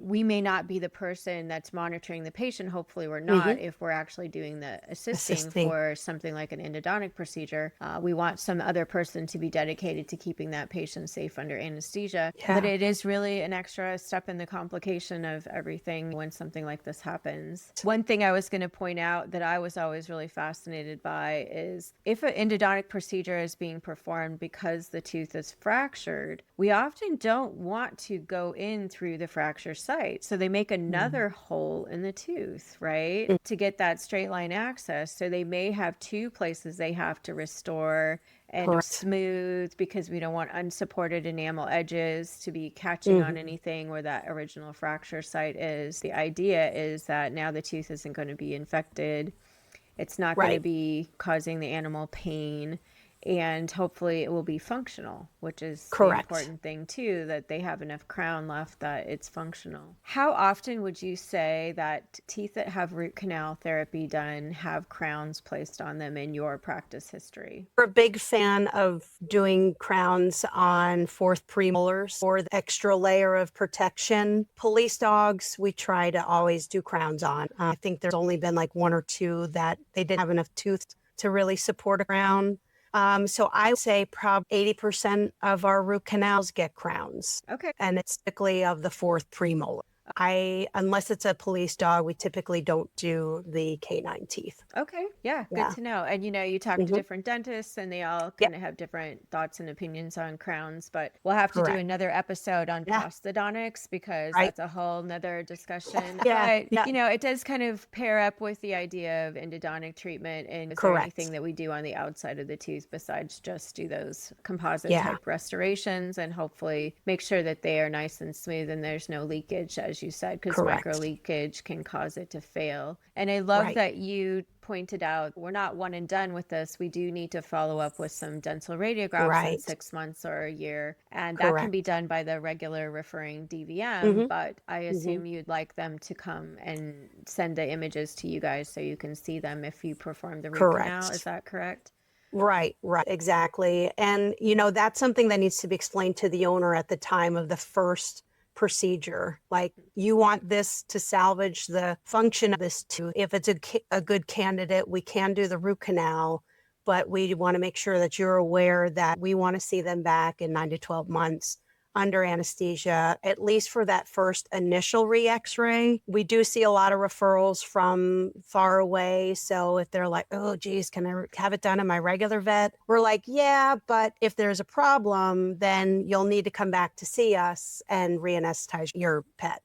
we may not be the person that's monitoring the patient. Hopefully we're not if we're actually doing the assisting for something like an endodontic procedure. We want some other person to be dedicated to keeping that patient safe under anesthesia. But it is really an extra step in the complication of everything when something like this happens. One thing I was going to point out that I was always really fascinated by is if an endodontic procedure is being performed because the tooth is fractured, we often don't want to go in through the fracture site. So they make another hole in the tooth, right? To get that straight line access. So they may have two places they have to restore and smooth because we don't want unsupported enamel edges to be catching on anything where that original fracture site is. The idea is that now the tooth isn't going to be infected. It's not going to be causing the animal pain. and hopefully it will be functional, which is the Correct. important thing too, that they have enough crown left that it's functional. How often would you say that teeth that have root canal therapy done have crowns placed on them in your practice history? We're a big fan of doing crowns on fourth premolars for the extra layer of protection. Police dogs, we try to always do crowns on. I think there's only been like one or two that they didn't have enough tooth to really support a crown. So I would say probably 80% of our root canals get crowns. Okay. And it's typically of the fourth premolar. Unless it's a police dog, we typically don't do the canine teeth. Okay. Yeah. Good Yeah. to know. And you talk to different dentists and they all Yep. kind of have different thoughts and opinions on crowns, but we'll have to do Correct. another episode on Yeah. prosthodontics because Right. that's a whole nother discussion. Yeah. But, Yeah. it does kind of pair up with the idea of endodontic treatment. And is there Correct. anything that we do on the outside of the tooth besides just do those composite Yeah. type restorations and hopefully make sure that they are nice and smooth and there's no leakage, as you said, because Correct. micro leakage can cause it to fail. And I love Right. that you pointed out we're not one and done with this. We do need to follow up with some dental radiographs in Right. 6 months or a year. And that can Correct. be done by the regular referring DVM, Mhm. but I assume you'd like them to come and send the images to you guys so you can see them if you perform the root canal. Correct. Is that correct? Right, exactly. And, that's something that needs to be explained to the owner at the time of the first procedure. Like, you want this to salvage the function of this tooth. If it's a good candidate, we can do the root canal, but we want to make sure that you're aware that we want to see them back in 9 to 12 months under anesthesia, at least for that first initial re-x-ray. We do see a lot of referrals from far away. So if they're like, oh, geez, can I have it done in my regular vet? We're like, yeah, but if there's a problem, then you'll need to come back to see us and re-anesthetize your pet.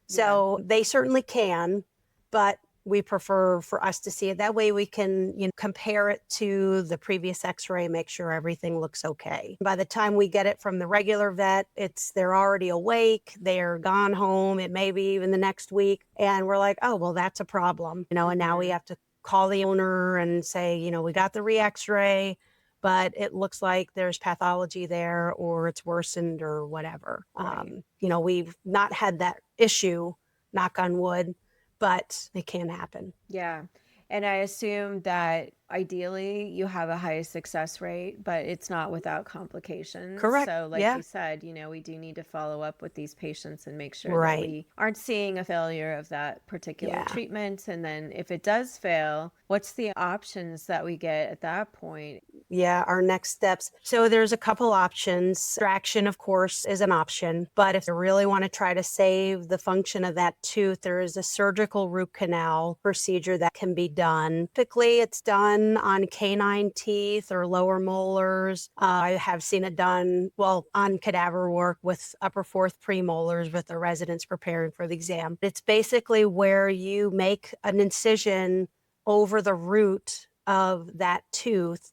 So they certainly can, but we prefer for us to see it. That way we can, compare it to the previous x-ray, make sure everything looks okay. By the time we get it from the regular vet, they're already awake, they're gone home, it may be even the next week. And we're like, oh, well, that's a problem, and now we have to call the owner and say, we got the re-x-ray, but it looks like there's pathology there or it's worsened or whatever. Right. We've not had that issue, knock on wood, but it can happen. Yeah. And I assume that ideally you have a high success rate, but it's not without complications. Correct. So like Yeah. you said, we do need to follow up with these patients and make sure that Right. we aren't seeing a failure of that particular Yeah. treatment. And then if it does fail, what's the options that we get at that point? Yeah, our next steps. So there's a couple options. Extraction, of course, is an option. But if you really want to try to save the function of that tooth, there is a surgical root canal procedure that can be done. Typically, it's done on canine teeth or lower molars. I have seen it done, on cadaver work with upper fourth premolars with the residents preparing for the exam. It's basically where you make an incision over the root of that tooth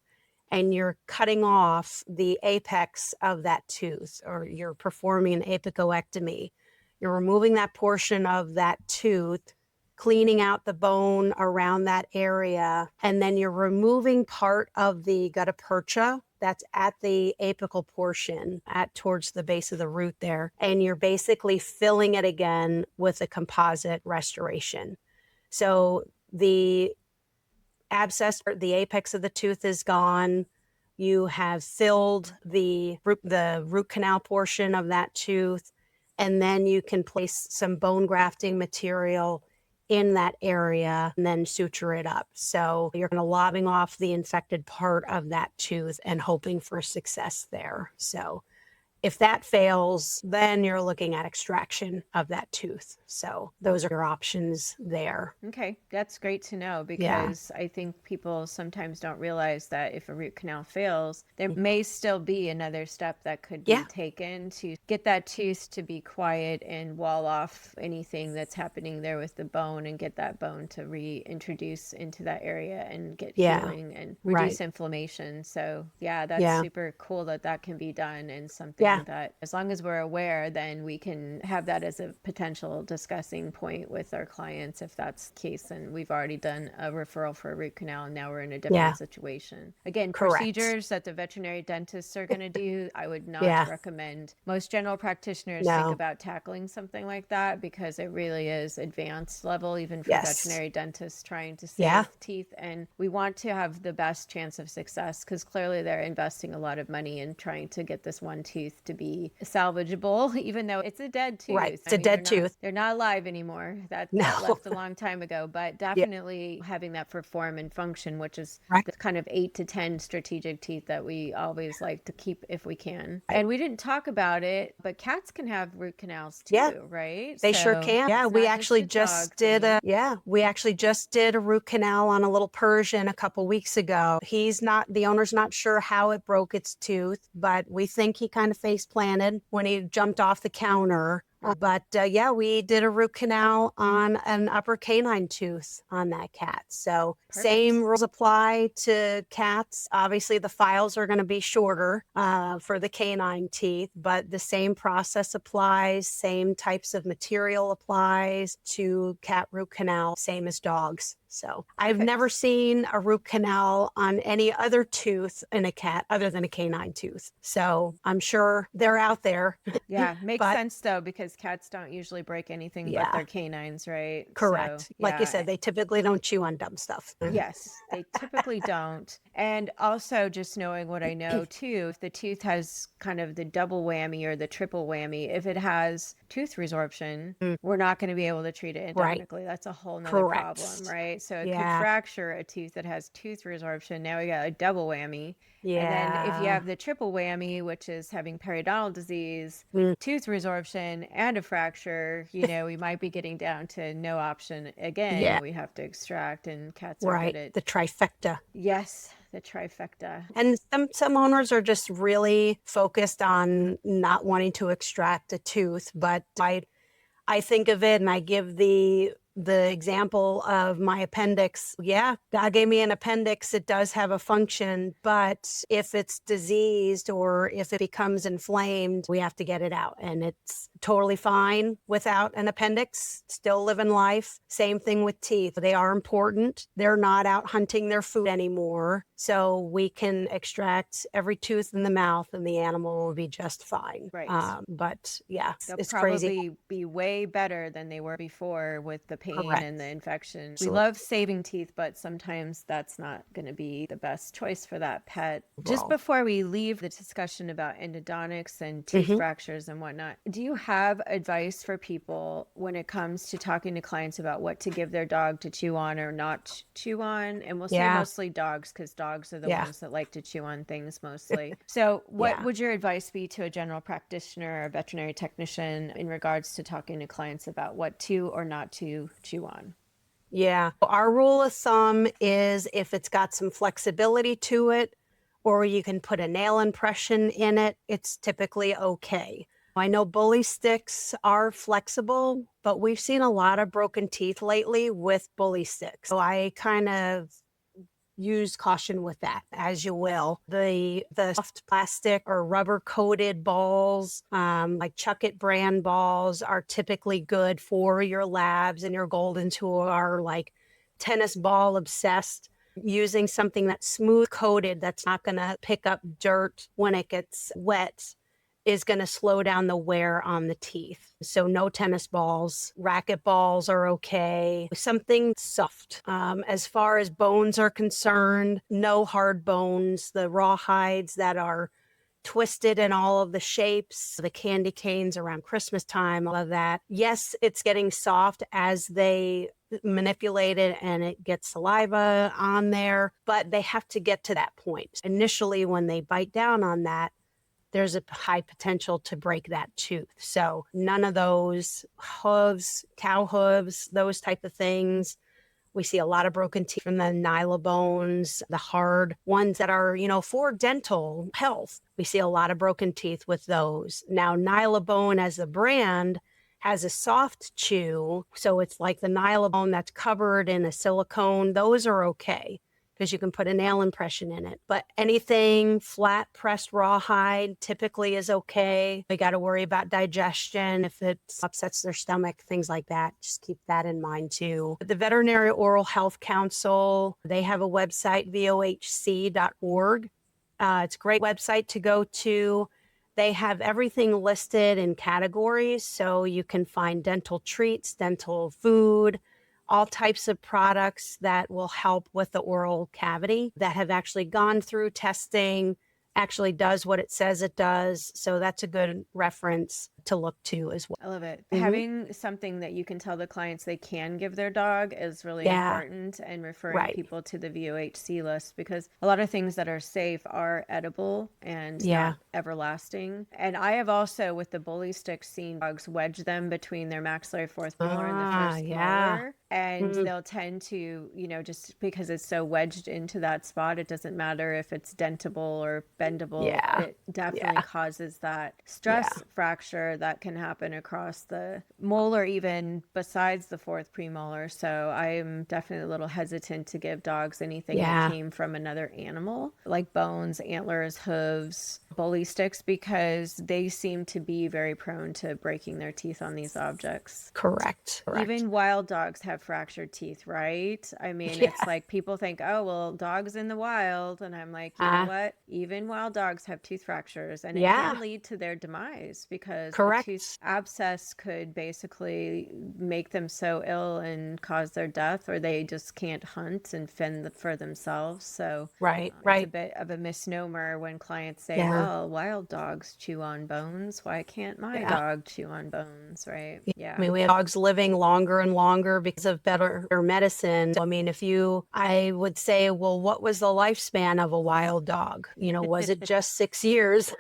and you're cutting off the apex of that tooth, or you're performing an apicoectomy. You're removing that portion of that tooth, cleaning out the bone around that area, and then you're removing part of the gutta percha that's at the apical portion towards the base of the root there, and you're basically filling it again with a composite restoration. So the abscess or the apex of the tooth is gone. You have filled the root canal portion of that tooth, and then you can place some bone grafting material in that area and then suture it up. So you're kind of lobbing off the infected part of that tooth and hoping for success there. So if that fails, then you're looking at extraction of that tooth. So those are your options there. Okay, that's great to know because I think people sometimes don't realize that if a root canal fails, there may still be another step that could be taken to get that tooth to be quiet and wall off anything that's happening there with the bone and get that bone to reintroduce into that area and get healing and reduce inflammation. So that's super cool that can be done and something something that as long as we're aware, then we can have that as a potential discussing point with our clients if that's the case. And we've already done a referral for a root canal and now we're in a different situation. Again, procedures that the veterinary dentists are going to do, I would not recommend most general practitioners think about tackling something like that because it really is advanced level, even for veterinary dentists trying to save teeth. And we want to have the best chance of success because clearly they're investing a lot of money in trying to get this one tooth to be salvageable, even though it's a dead tooth. Right. It's a dead tooth. They're not alive anymore. That left a long time ago, but definitely having that for form and function, which is the kind of 8 to 10 strategic teeth that we always like to keep if we can. And we didn't talk about it, but cats can have root canals too, right? They sure can. Yeah, we actually just did a root canal on a little Persian a couple weeks ago. The owner's not sure how it broke its tooth, but we think he kind of face planted when he jumped off the counter. But we did a root canal on an upper canine tooth on that cat. So same rules apply to cats. Obviously, the files are going to be shorter for the canine teeth, but the same process applies. Same types of material applies to cat root canal, same as dogs. So I've never seen a root canal on any other tooth in a cat other than a canine tooth. So I'm sure they're out there. Yeah, makes sense though, because cats don't usually break anything but their canines, right? Correct. So, like you said, they typically don't chew on dumb stuff. Yes, they typically don't. And also just knowing what I know too, if the tooth has kind of the double whammy or the triple whammy, if it has tooth resorption, we're not going to be able to treat it endodontically. That's a whole nother problem, right? So it could fracture a tooth that has tooth resorption. Now we got a double whammy. Yeah. And then if you have the triple whammy, which is having periodontal disease, tooth resorption, and a fracture, we might be getting down to no option again. Yeah. We have to extract, and cats are good at the trifecta. Yes, the trifecta. And some owners are just really focused on not wanting to extract a tooth, but I think of it and I give the example of my appendix. Yeah, God gave me an appendix. It does have a function, but if it's diseased or if it becomes inflamed, we have to get it out. And it's totally fine without an appendix, still living life. Same thing with teeth. They are important. They're not out hunting their food anymore. So we can extract every tooth in the mouth and the animal will be just fine. Right. But yeah, they'll it's probably crazy. Be way better than they were before with the pain and the infection. We love saving teeth, but sometimes that's not going to be the best choice for that pet. Just before we leave the discussion about endodontics and teeth fractures and whatnot, do you have advice for people when it comes to talking to clients about what to give their dog to chew on or not chew on? And we'll say mostly dogs because dogs are the ones that like to chew on things mostly. So what would your advice be to a general practitioner or a veterinary technician in regards to talking to clients about what to or not to chew on? Yeah. Our rule of thumb is if it's got some flexibility to it, or you can put a nail impression in it, it's typically okay. I know bully sticks are flexible, but we've seen a lot of broken teeth lately with bully sticks. So I kind of use caution with that, as you will. The soft plastic or rubber coated balls, like Chuck It brand balls, are typically good for your labs and your Goldens who are like tennis ball obsessed. Using something that's smooth coated, that's not going to pick up dirt when it gets wet, is going to slow down the wear on the teeth. So no tennis balls. Racket balls are okay. Something soft. As far as bones are concerned, no hard bones. The raw hides that are twisted in all of the shapes, the candy canes around Christmas time, all of that. Yes, it's getting soft as they manipulate it and it gets saliva on there, but they have to get to that point. Initially, when they bite down on that, there's a high potential to break that tooth. So none of those hooves, cow hooves, those type of things. We see a lot of broken teeth from the nylobones, the hard ones that are, for dental health. We see a lot of broken teeth with those. Now, Nylabone as a brand has a soft chew. So it's like the Nylabone that's covered in a silicone. Those are okay. because you can put a nail impression in it. But anything flat pressed rawhide typically is okay. They got to worry about digestion if it upsets their stomach, things like that. Just keep that in mind too. The Veterinary Oral Health Council, they have a website, vohc.org. It's a great website to go to. They have everything listed in categories, so you can find dental treats, dental food, all types of products that will help with the oral cavity that have actually gone through testing, actually does what it says it does. So that's a good reference to look to as well. I love it. Having something that you can tell the clients they can give their dog is really important, and referring people to the VOHC list, because a lot of things that are safe are edible and not everlasting. And I have also, with the bully sticks, seen dogs wedge them between their maxillary fourth molar and the first molar. And they'll tend to, just because it's so wedged into that spot, it doesn't matter if it's dentable or bendable. It definitely causes that stress fracture that can happen across the molar, even besides the fourth premolar. So I'm definitely a little hesitant to give dogs anything that came from another animal, like bones, antlers, hooves, bully sticks, because they seem to be very prone to breaking their teeth on these objects. Correct. Even wild dogs have fractured teeth, right? I mean, it's like people think, oh, well, dogs in the wild. And I'm like, you know what? Even wild dogs have tooth fractures, and it can lead to their demise, because the tooth abscess could basically make them so ill and cause their death, or they just can't hunt and fend for themselves. So it's a bit of a misnomer when clients say, well, wild dogs chew on bones. Why can't my dog chew on bones, right? I mean, we have dogs living longer and longer because of better medicine. So, I mean, I would say, well, what was the lifespan of a wild dog? Was it just 6 years?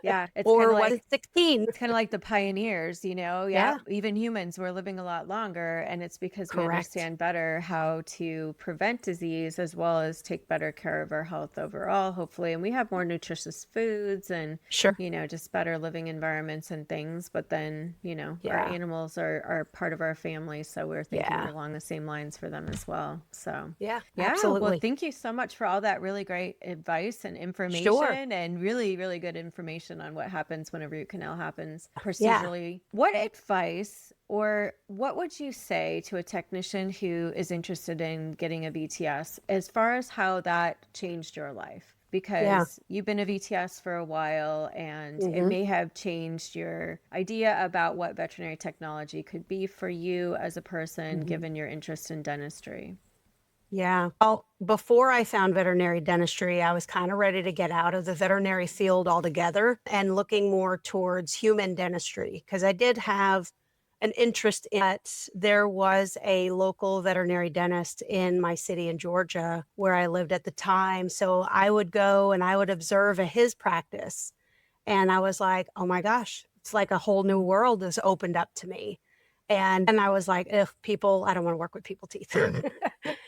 Or was it 16? It's kind of like the pioneers, even humans were living a lot longer. And it's because we understand better how to prevent disease, as well as take better care of our health overall, hopefully. And we have more nutritious foods and, just better living environments and things. But then, our animals are part of our family. So we're thinking along the same lines for them as well. So absolutely. Well, thank you so much for all that really great advice and information, and really, really good information on what happens when a root canal happens procedurally. What advice, or what would you say to a technician who is interested in getting a VTS, as far as how that changed your life? Because you've been a VTS for a while, and it may have changed your idea about what veterinary technology could be for you as a person, given your interest in dentistry. Yeah. Well, before I found veterinary dentistry, I was kind of ready to get out of the veterinary field altogether and looking more towards human dentistry, because I did have an interest in it. There was a local veterinary dentist in my city in Georgia where I lived at the time. So I would go and I would observe his practice. And I was like, oh my gosh, it's like a whole new world has opened up to me. And I was like, I don't want to work with people teeth.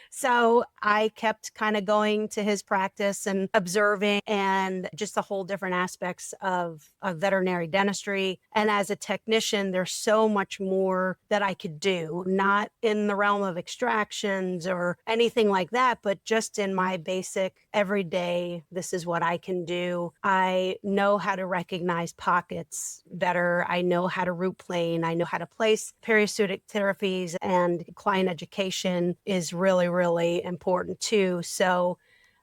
So I kept kind of going to his practice and observing, and just the whole different aspects of veterinary dentistry. And as a technician, there's so much more that I could do, not in the realm of extractions or anything like that, but just in my basic everyday, this is what I can do. I know how to recognize pockets better. I know how to root plane. I know how to place periosteitic therapies, and client education is really, really important too. So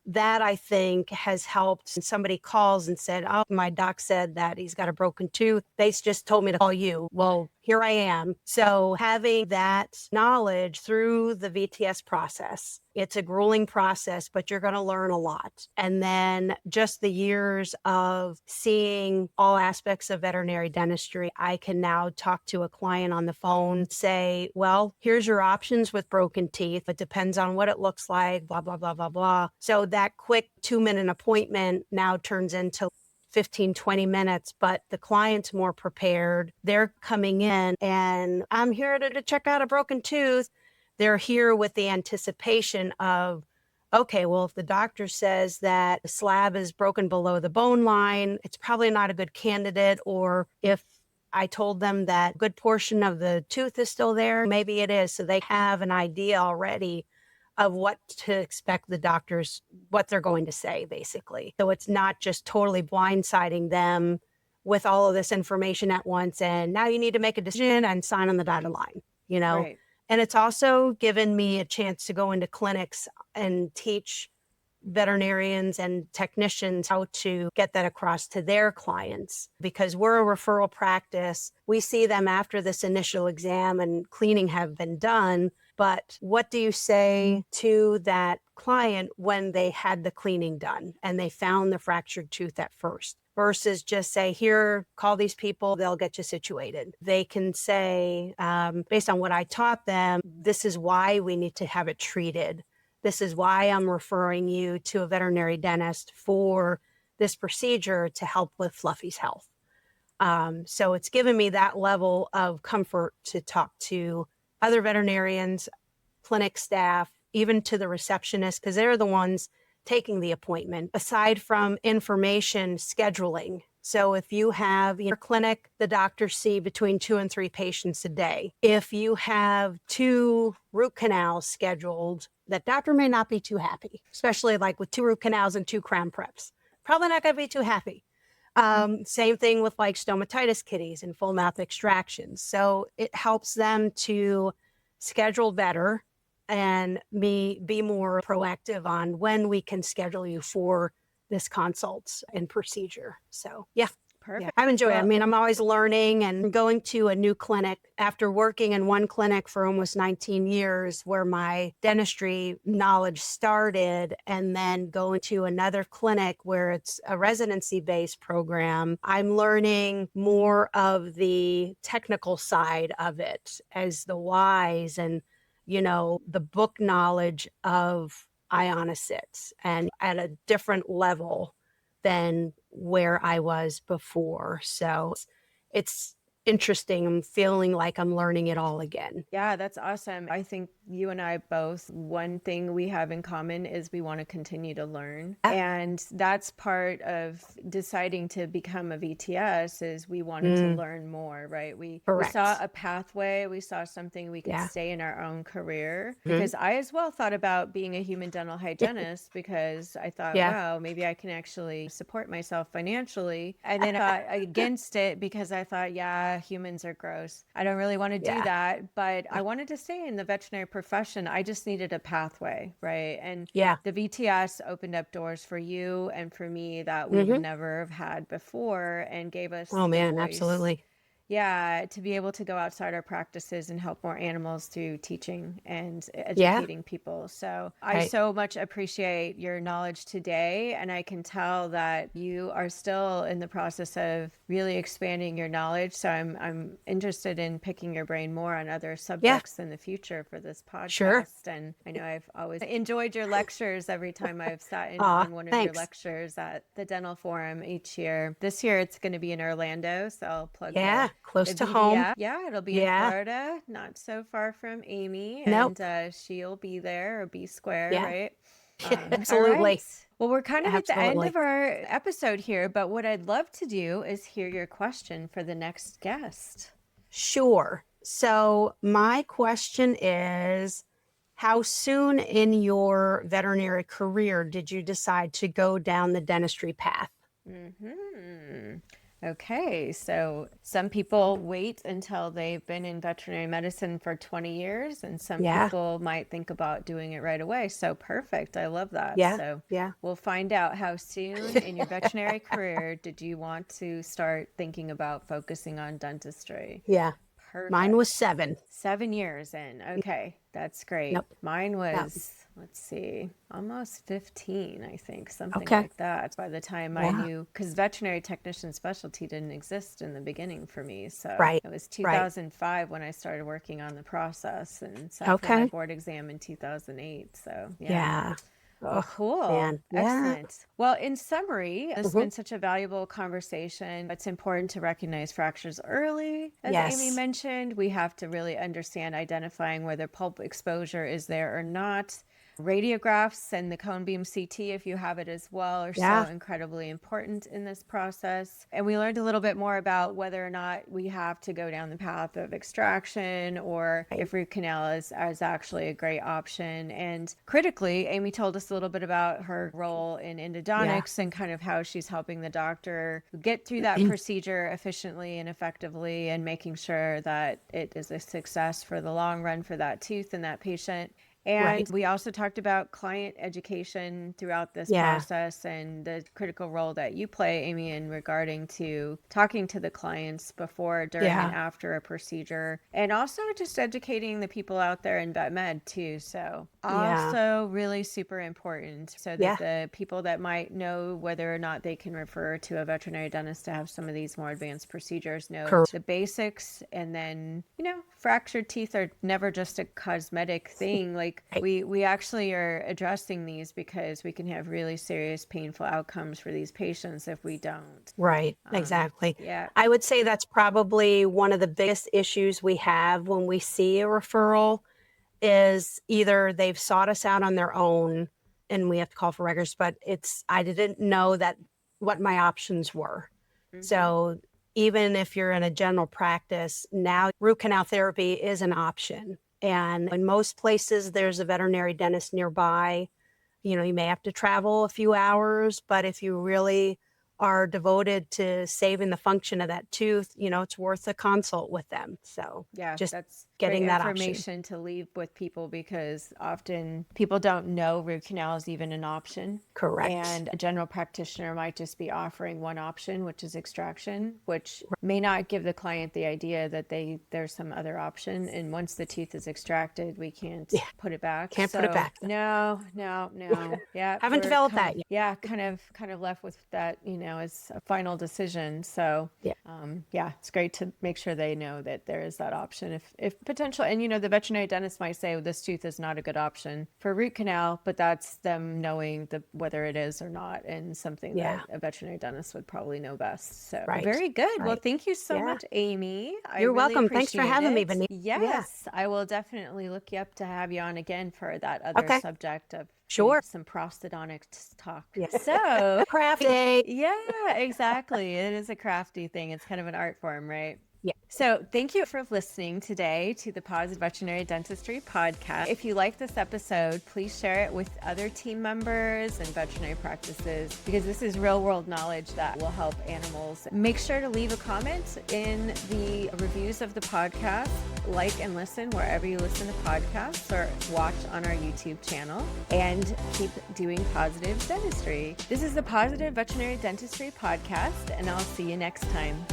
that, I think, has helped. Somebody calls and said, oh, my doc said that he's got a broken tooth. They just told me to call you. Well, here I am. So having that knowledge through the VTS process, it's a grueling process, but you're going to learn a lot. And then just the years of seeing all aspects of veterinary dentistry, I can now talk to a client on the phone, say, well, here's your options with broken teeth. It depends on what it looks like, blah, blah, blah, blah, blah. So that quick 2-minute appointment now turns into 15, 20 minutes, but the client's more prepared. They're coming in and I'm here to check out a broken tooth. They're here with the anticipation of, okay, well, if the doctor says that the slab is broken below the bone line, it's probably not a good candidate. Or if I told them that a good portion of the tooth is still there, maybe it is. So they have an idea already of what to expect the doctors, what they're going to say, basically. So it's not just totally blindsiding them with all of this information at once. And now you need to make a decision and sign on the dotted line, you know? Right. And it's also given me a chance to go into clinics and teach veterinarians and technicians how to get that across to their clients, because we're a referral practice. We see them after this initial exam and cleaning have been done. But what do you say to that client when they had the cleaning done and they found the fractured tooth at first? Versus just say, here, call these people, they'll get you situated. They can say, based on what I taught them, this is why we need to have it treated. This is why I'm referring you to a veterinary dentist for this procedure to help with Fluffy's health. So it's given me that level of comfort to talk to other veterinarians, clinic staff, even to the receptionist, because they're the ones taking the appointment, aside from information scheduling. So if you have your clinic, the doctors see between 2 and 3 patients a day. If you have 2 root canals scheduled, that doctor may not be too happy, especially like with 2 root canals and 2 crown preps. Probably not going to be too happy. Same thing with like stomatitis kitties and full mouth extractions. So it helps them to schedule better and be more proactive on when we can schedule you for this consult and procedure. So yeah. Perfect. Yeah, I enjoy it. I mean, I'm always learning and going to a new clinic after working in one clinic for almost 19 years where my dentistry knowledge started, and then going to another clinic where it's a residency-based program. I'm learning more of the technical side of it as the whys and, you know, the book knowledge of ionocytes, and at a different level than where I was before. So it's interesting. I'm feeling like I'm learning it all again. Yeah, that's awesome. I think you and I both, one thing we have in common is we want to continue to learn. And that's part of deciding to become a VTS is we wanted to learn more, right? We saw a pathway, we saw something we could stay in our own career. Because I as well thought about being a human dental hygienist because I thought, wow, maybe I can actually support myself financially. And then I thought against it because I thought, yeah, humans are gross. I don't really want to do that, but I wanted to stay in the veterinary profession. I just needed a pathway, right? And the VTS opened up doors for you and for me that we would never have had before, and gave us Oh man, voice. absolutely. Yeah, to be able to go outside our practices and help more animals through teaching and educating people. So I so much appreciate your knowledge today. And I can tell that you are still in the process of really expanding your knowledge. So I'm interested in picking your brain more on other subjects in the future for this podcast. Sure. And I know I've always enjoyed your lectures every time I've sat in on one of your lectures at the Dental Forum each year. This year it's going to be in Orlando, so I'll plug close to BDF. home. Yeah, it'll be in Florida, not so far from Amy. And she'll be there, or B Square, right? Absolutely. All right. Well, we're kind of at the end of our episode here, but what I'd love to do is hear your question for the next guest. Sure. So my question is, how soon in your veterinary career did you decide to go down the dentistry path? Okay, so some people wait until they've been in veterinary medicine for 20 years, and some people might think about doing it right away. So perfect. I love that. So we'll find out how soon in your veterinary career did you want to start thinking about focusing on dentistry? Perfect. Mine was 7. 7 years in. Okay, that's great. Mine was, let's see, almost 15, I think, something like that. By the time I knew, because veterinary technician specialty didn't exist in the beginning for me. So it was 2005 when I started working on the process, and sat for my board exam in 2008. So Oh, cool. Man. Excellent. Well, in summary, this has been such a valuable conversation. It's important to recognize fractures early. As Amy mentioned, we have to really understand identifying whether pulp exposure is there or not. Radiographs and the cone beam CT, if you have it as well, are so incredibly important in this process. And we learned a little bit more about whether or not we have to go down the path of extraction or if root canal is actually a great option. And critically, Amy told us a little bit about her role in endodontics and kind of how she's helping the doctor get through that procedure efficiently and effectively and making sure that it is a success for the long run for that tooth and that patient. And we also talked about client education throughout this process and the critical role that you play, Amy, in regarding to talking to the clients before, during, and after a procedure. And also just educating the people out there in vet med too. So also really super important so that the people that might know whether or not they can refer to a veterinary dentist to have some of these more advanced procedures know the basics. And then, you know, fractured teeth are never just a cosmetic thing. Like we actually are addressing these because we can have really serious painful outcomes for these patients if we don't. Right, exactly. Yeah. I would say that's probably one of the biggest issues we have when we see a referral is either they've sought us out on their own and we have to call for records, but I didn't know that what my options were. So even if you're in a general practice, now root canal therapy is an option. And in most places, there's a veterinary dentist nearby. You know, you may have to travel a few hours, but if you really are devoted to saving the function of that tooth, you know, it's worth a consult with them. So just that's getting that information to leave with people because often people don't know root canal is even an option. Correct. And a general practitioner might just be offering one option, which is extraction, which may not give the client the idea that there's some other option. And once the tooth is extracted, we can't put it back. Put it back. No. Yeah. Haven't developed that yet. Yeah. Kind of left with that, you know, as a final decision. So it's great to make sure they know that there is that option if potential. And, you know, the veterinary dentist might say, this tooth is not a good option for root canal, but that's them knowing whether it is or not, and something that a veterinary dentist would probably know best. So very good. Well, thank you so much, Amy. You're welcome. Thanks for having me, Benita. Yes, I will definitely look you up to have you on again for that other subject of some prosthodontics talk. So crafty. Yeah, exactly. It is a crafty thing. It's kind of an art form, right? Yeah. So thank you for listening today to the Pawsitive Veterinary Dentistry Podcast. If you like this episode, please share it with other team members and veterinary practices because this is real world knowledge that will help animals. Make sure to leave a comment in the reviews of the podcast, like and listen wherever you listen to podcasts or watch on our YouTube channel, and keep doing positive dentistry. This is the Pawsitive Veterinary Dentistry Podcast, and I'll see you next time.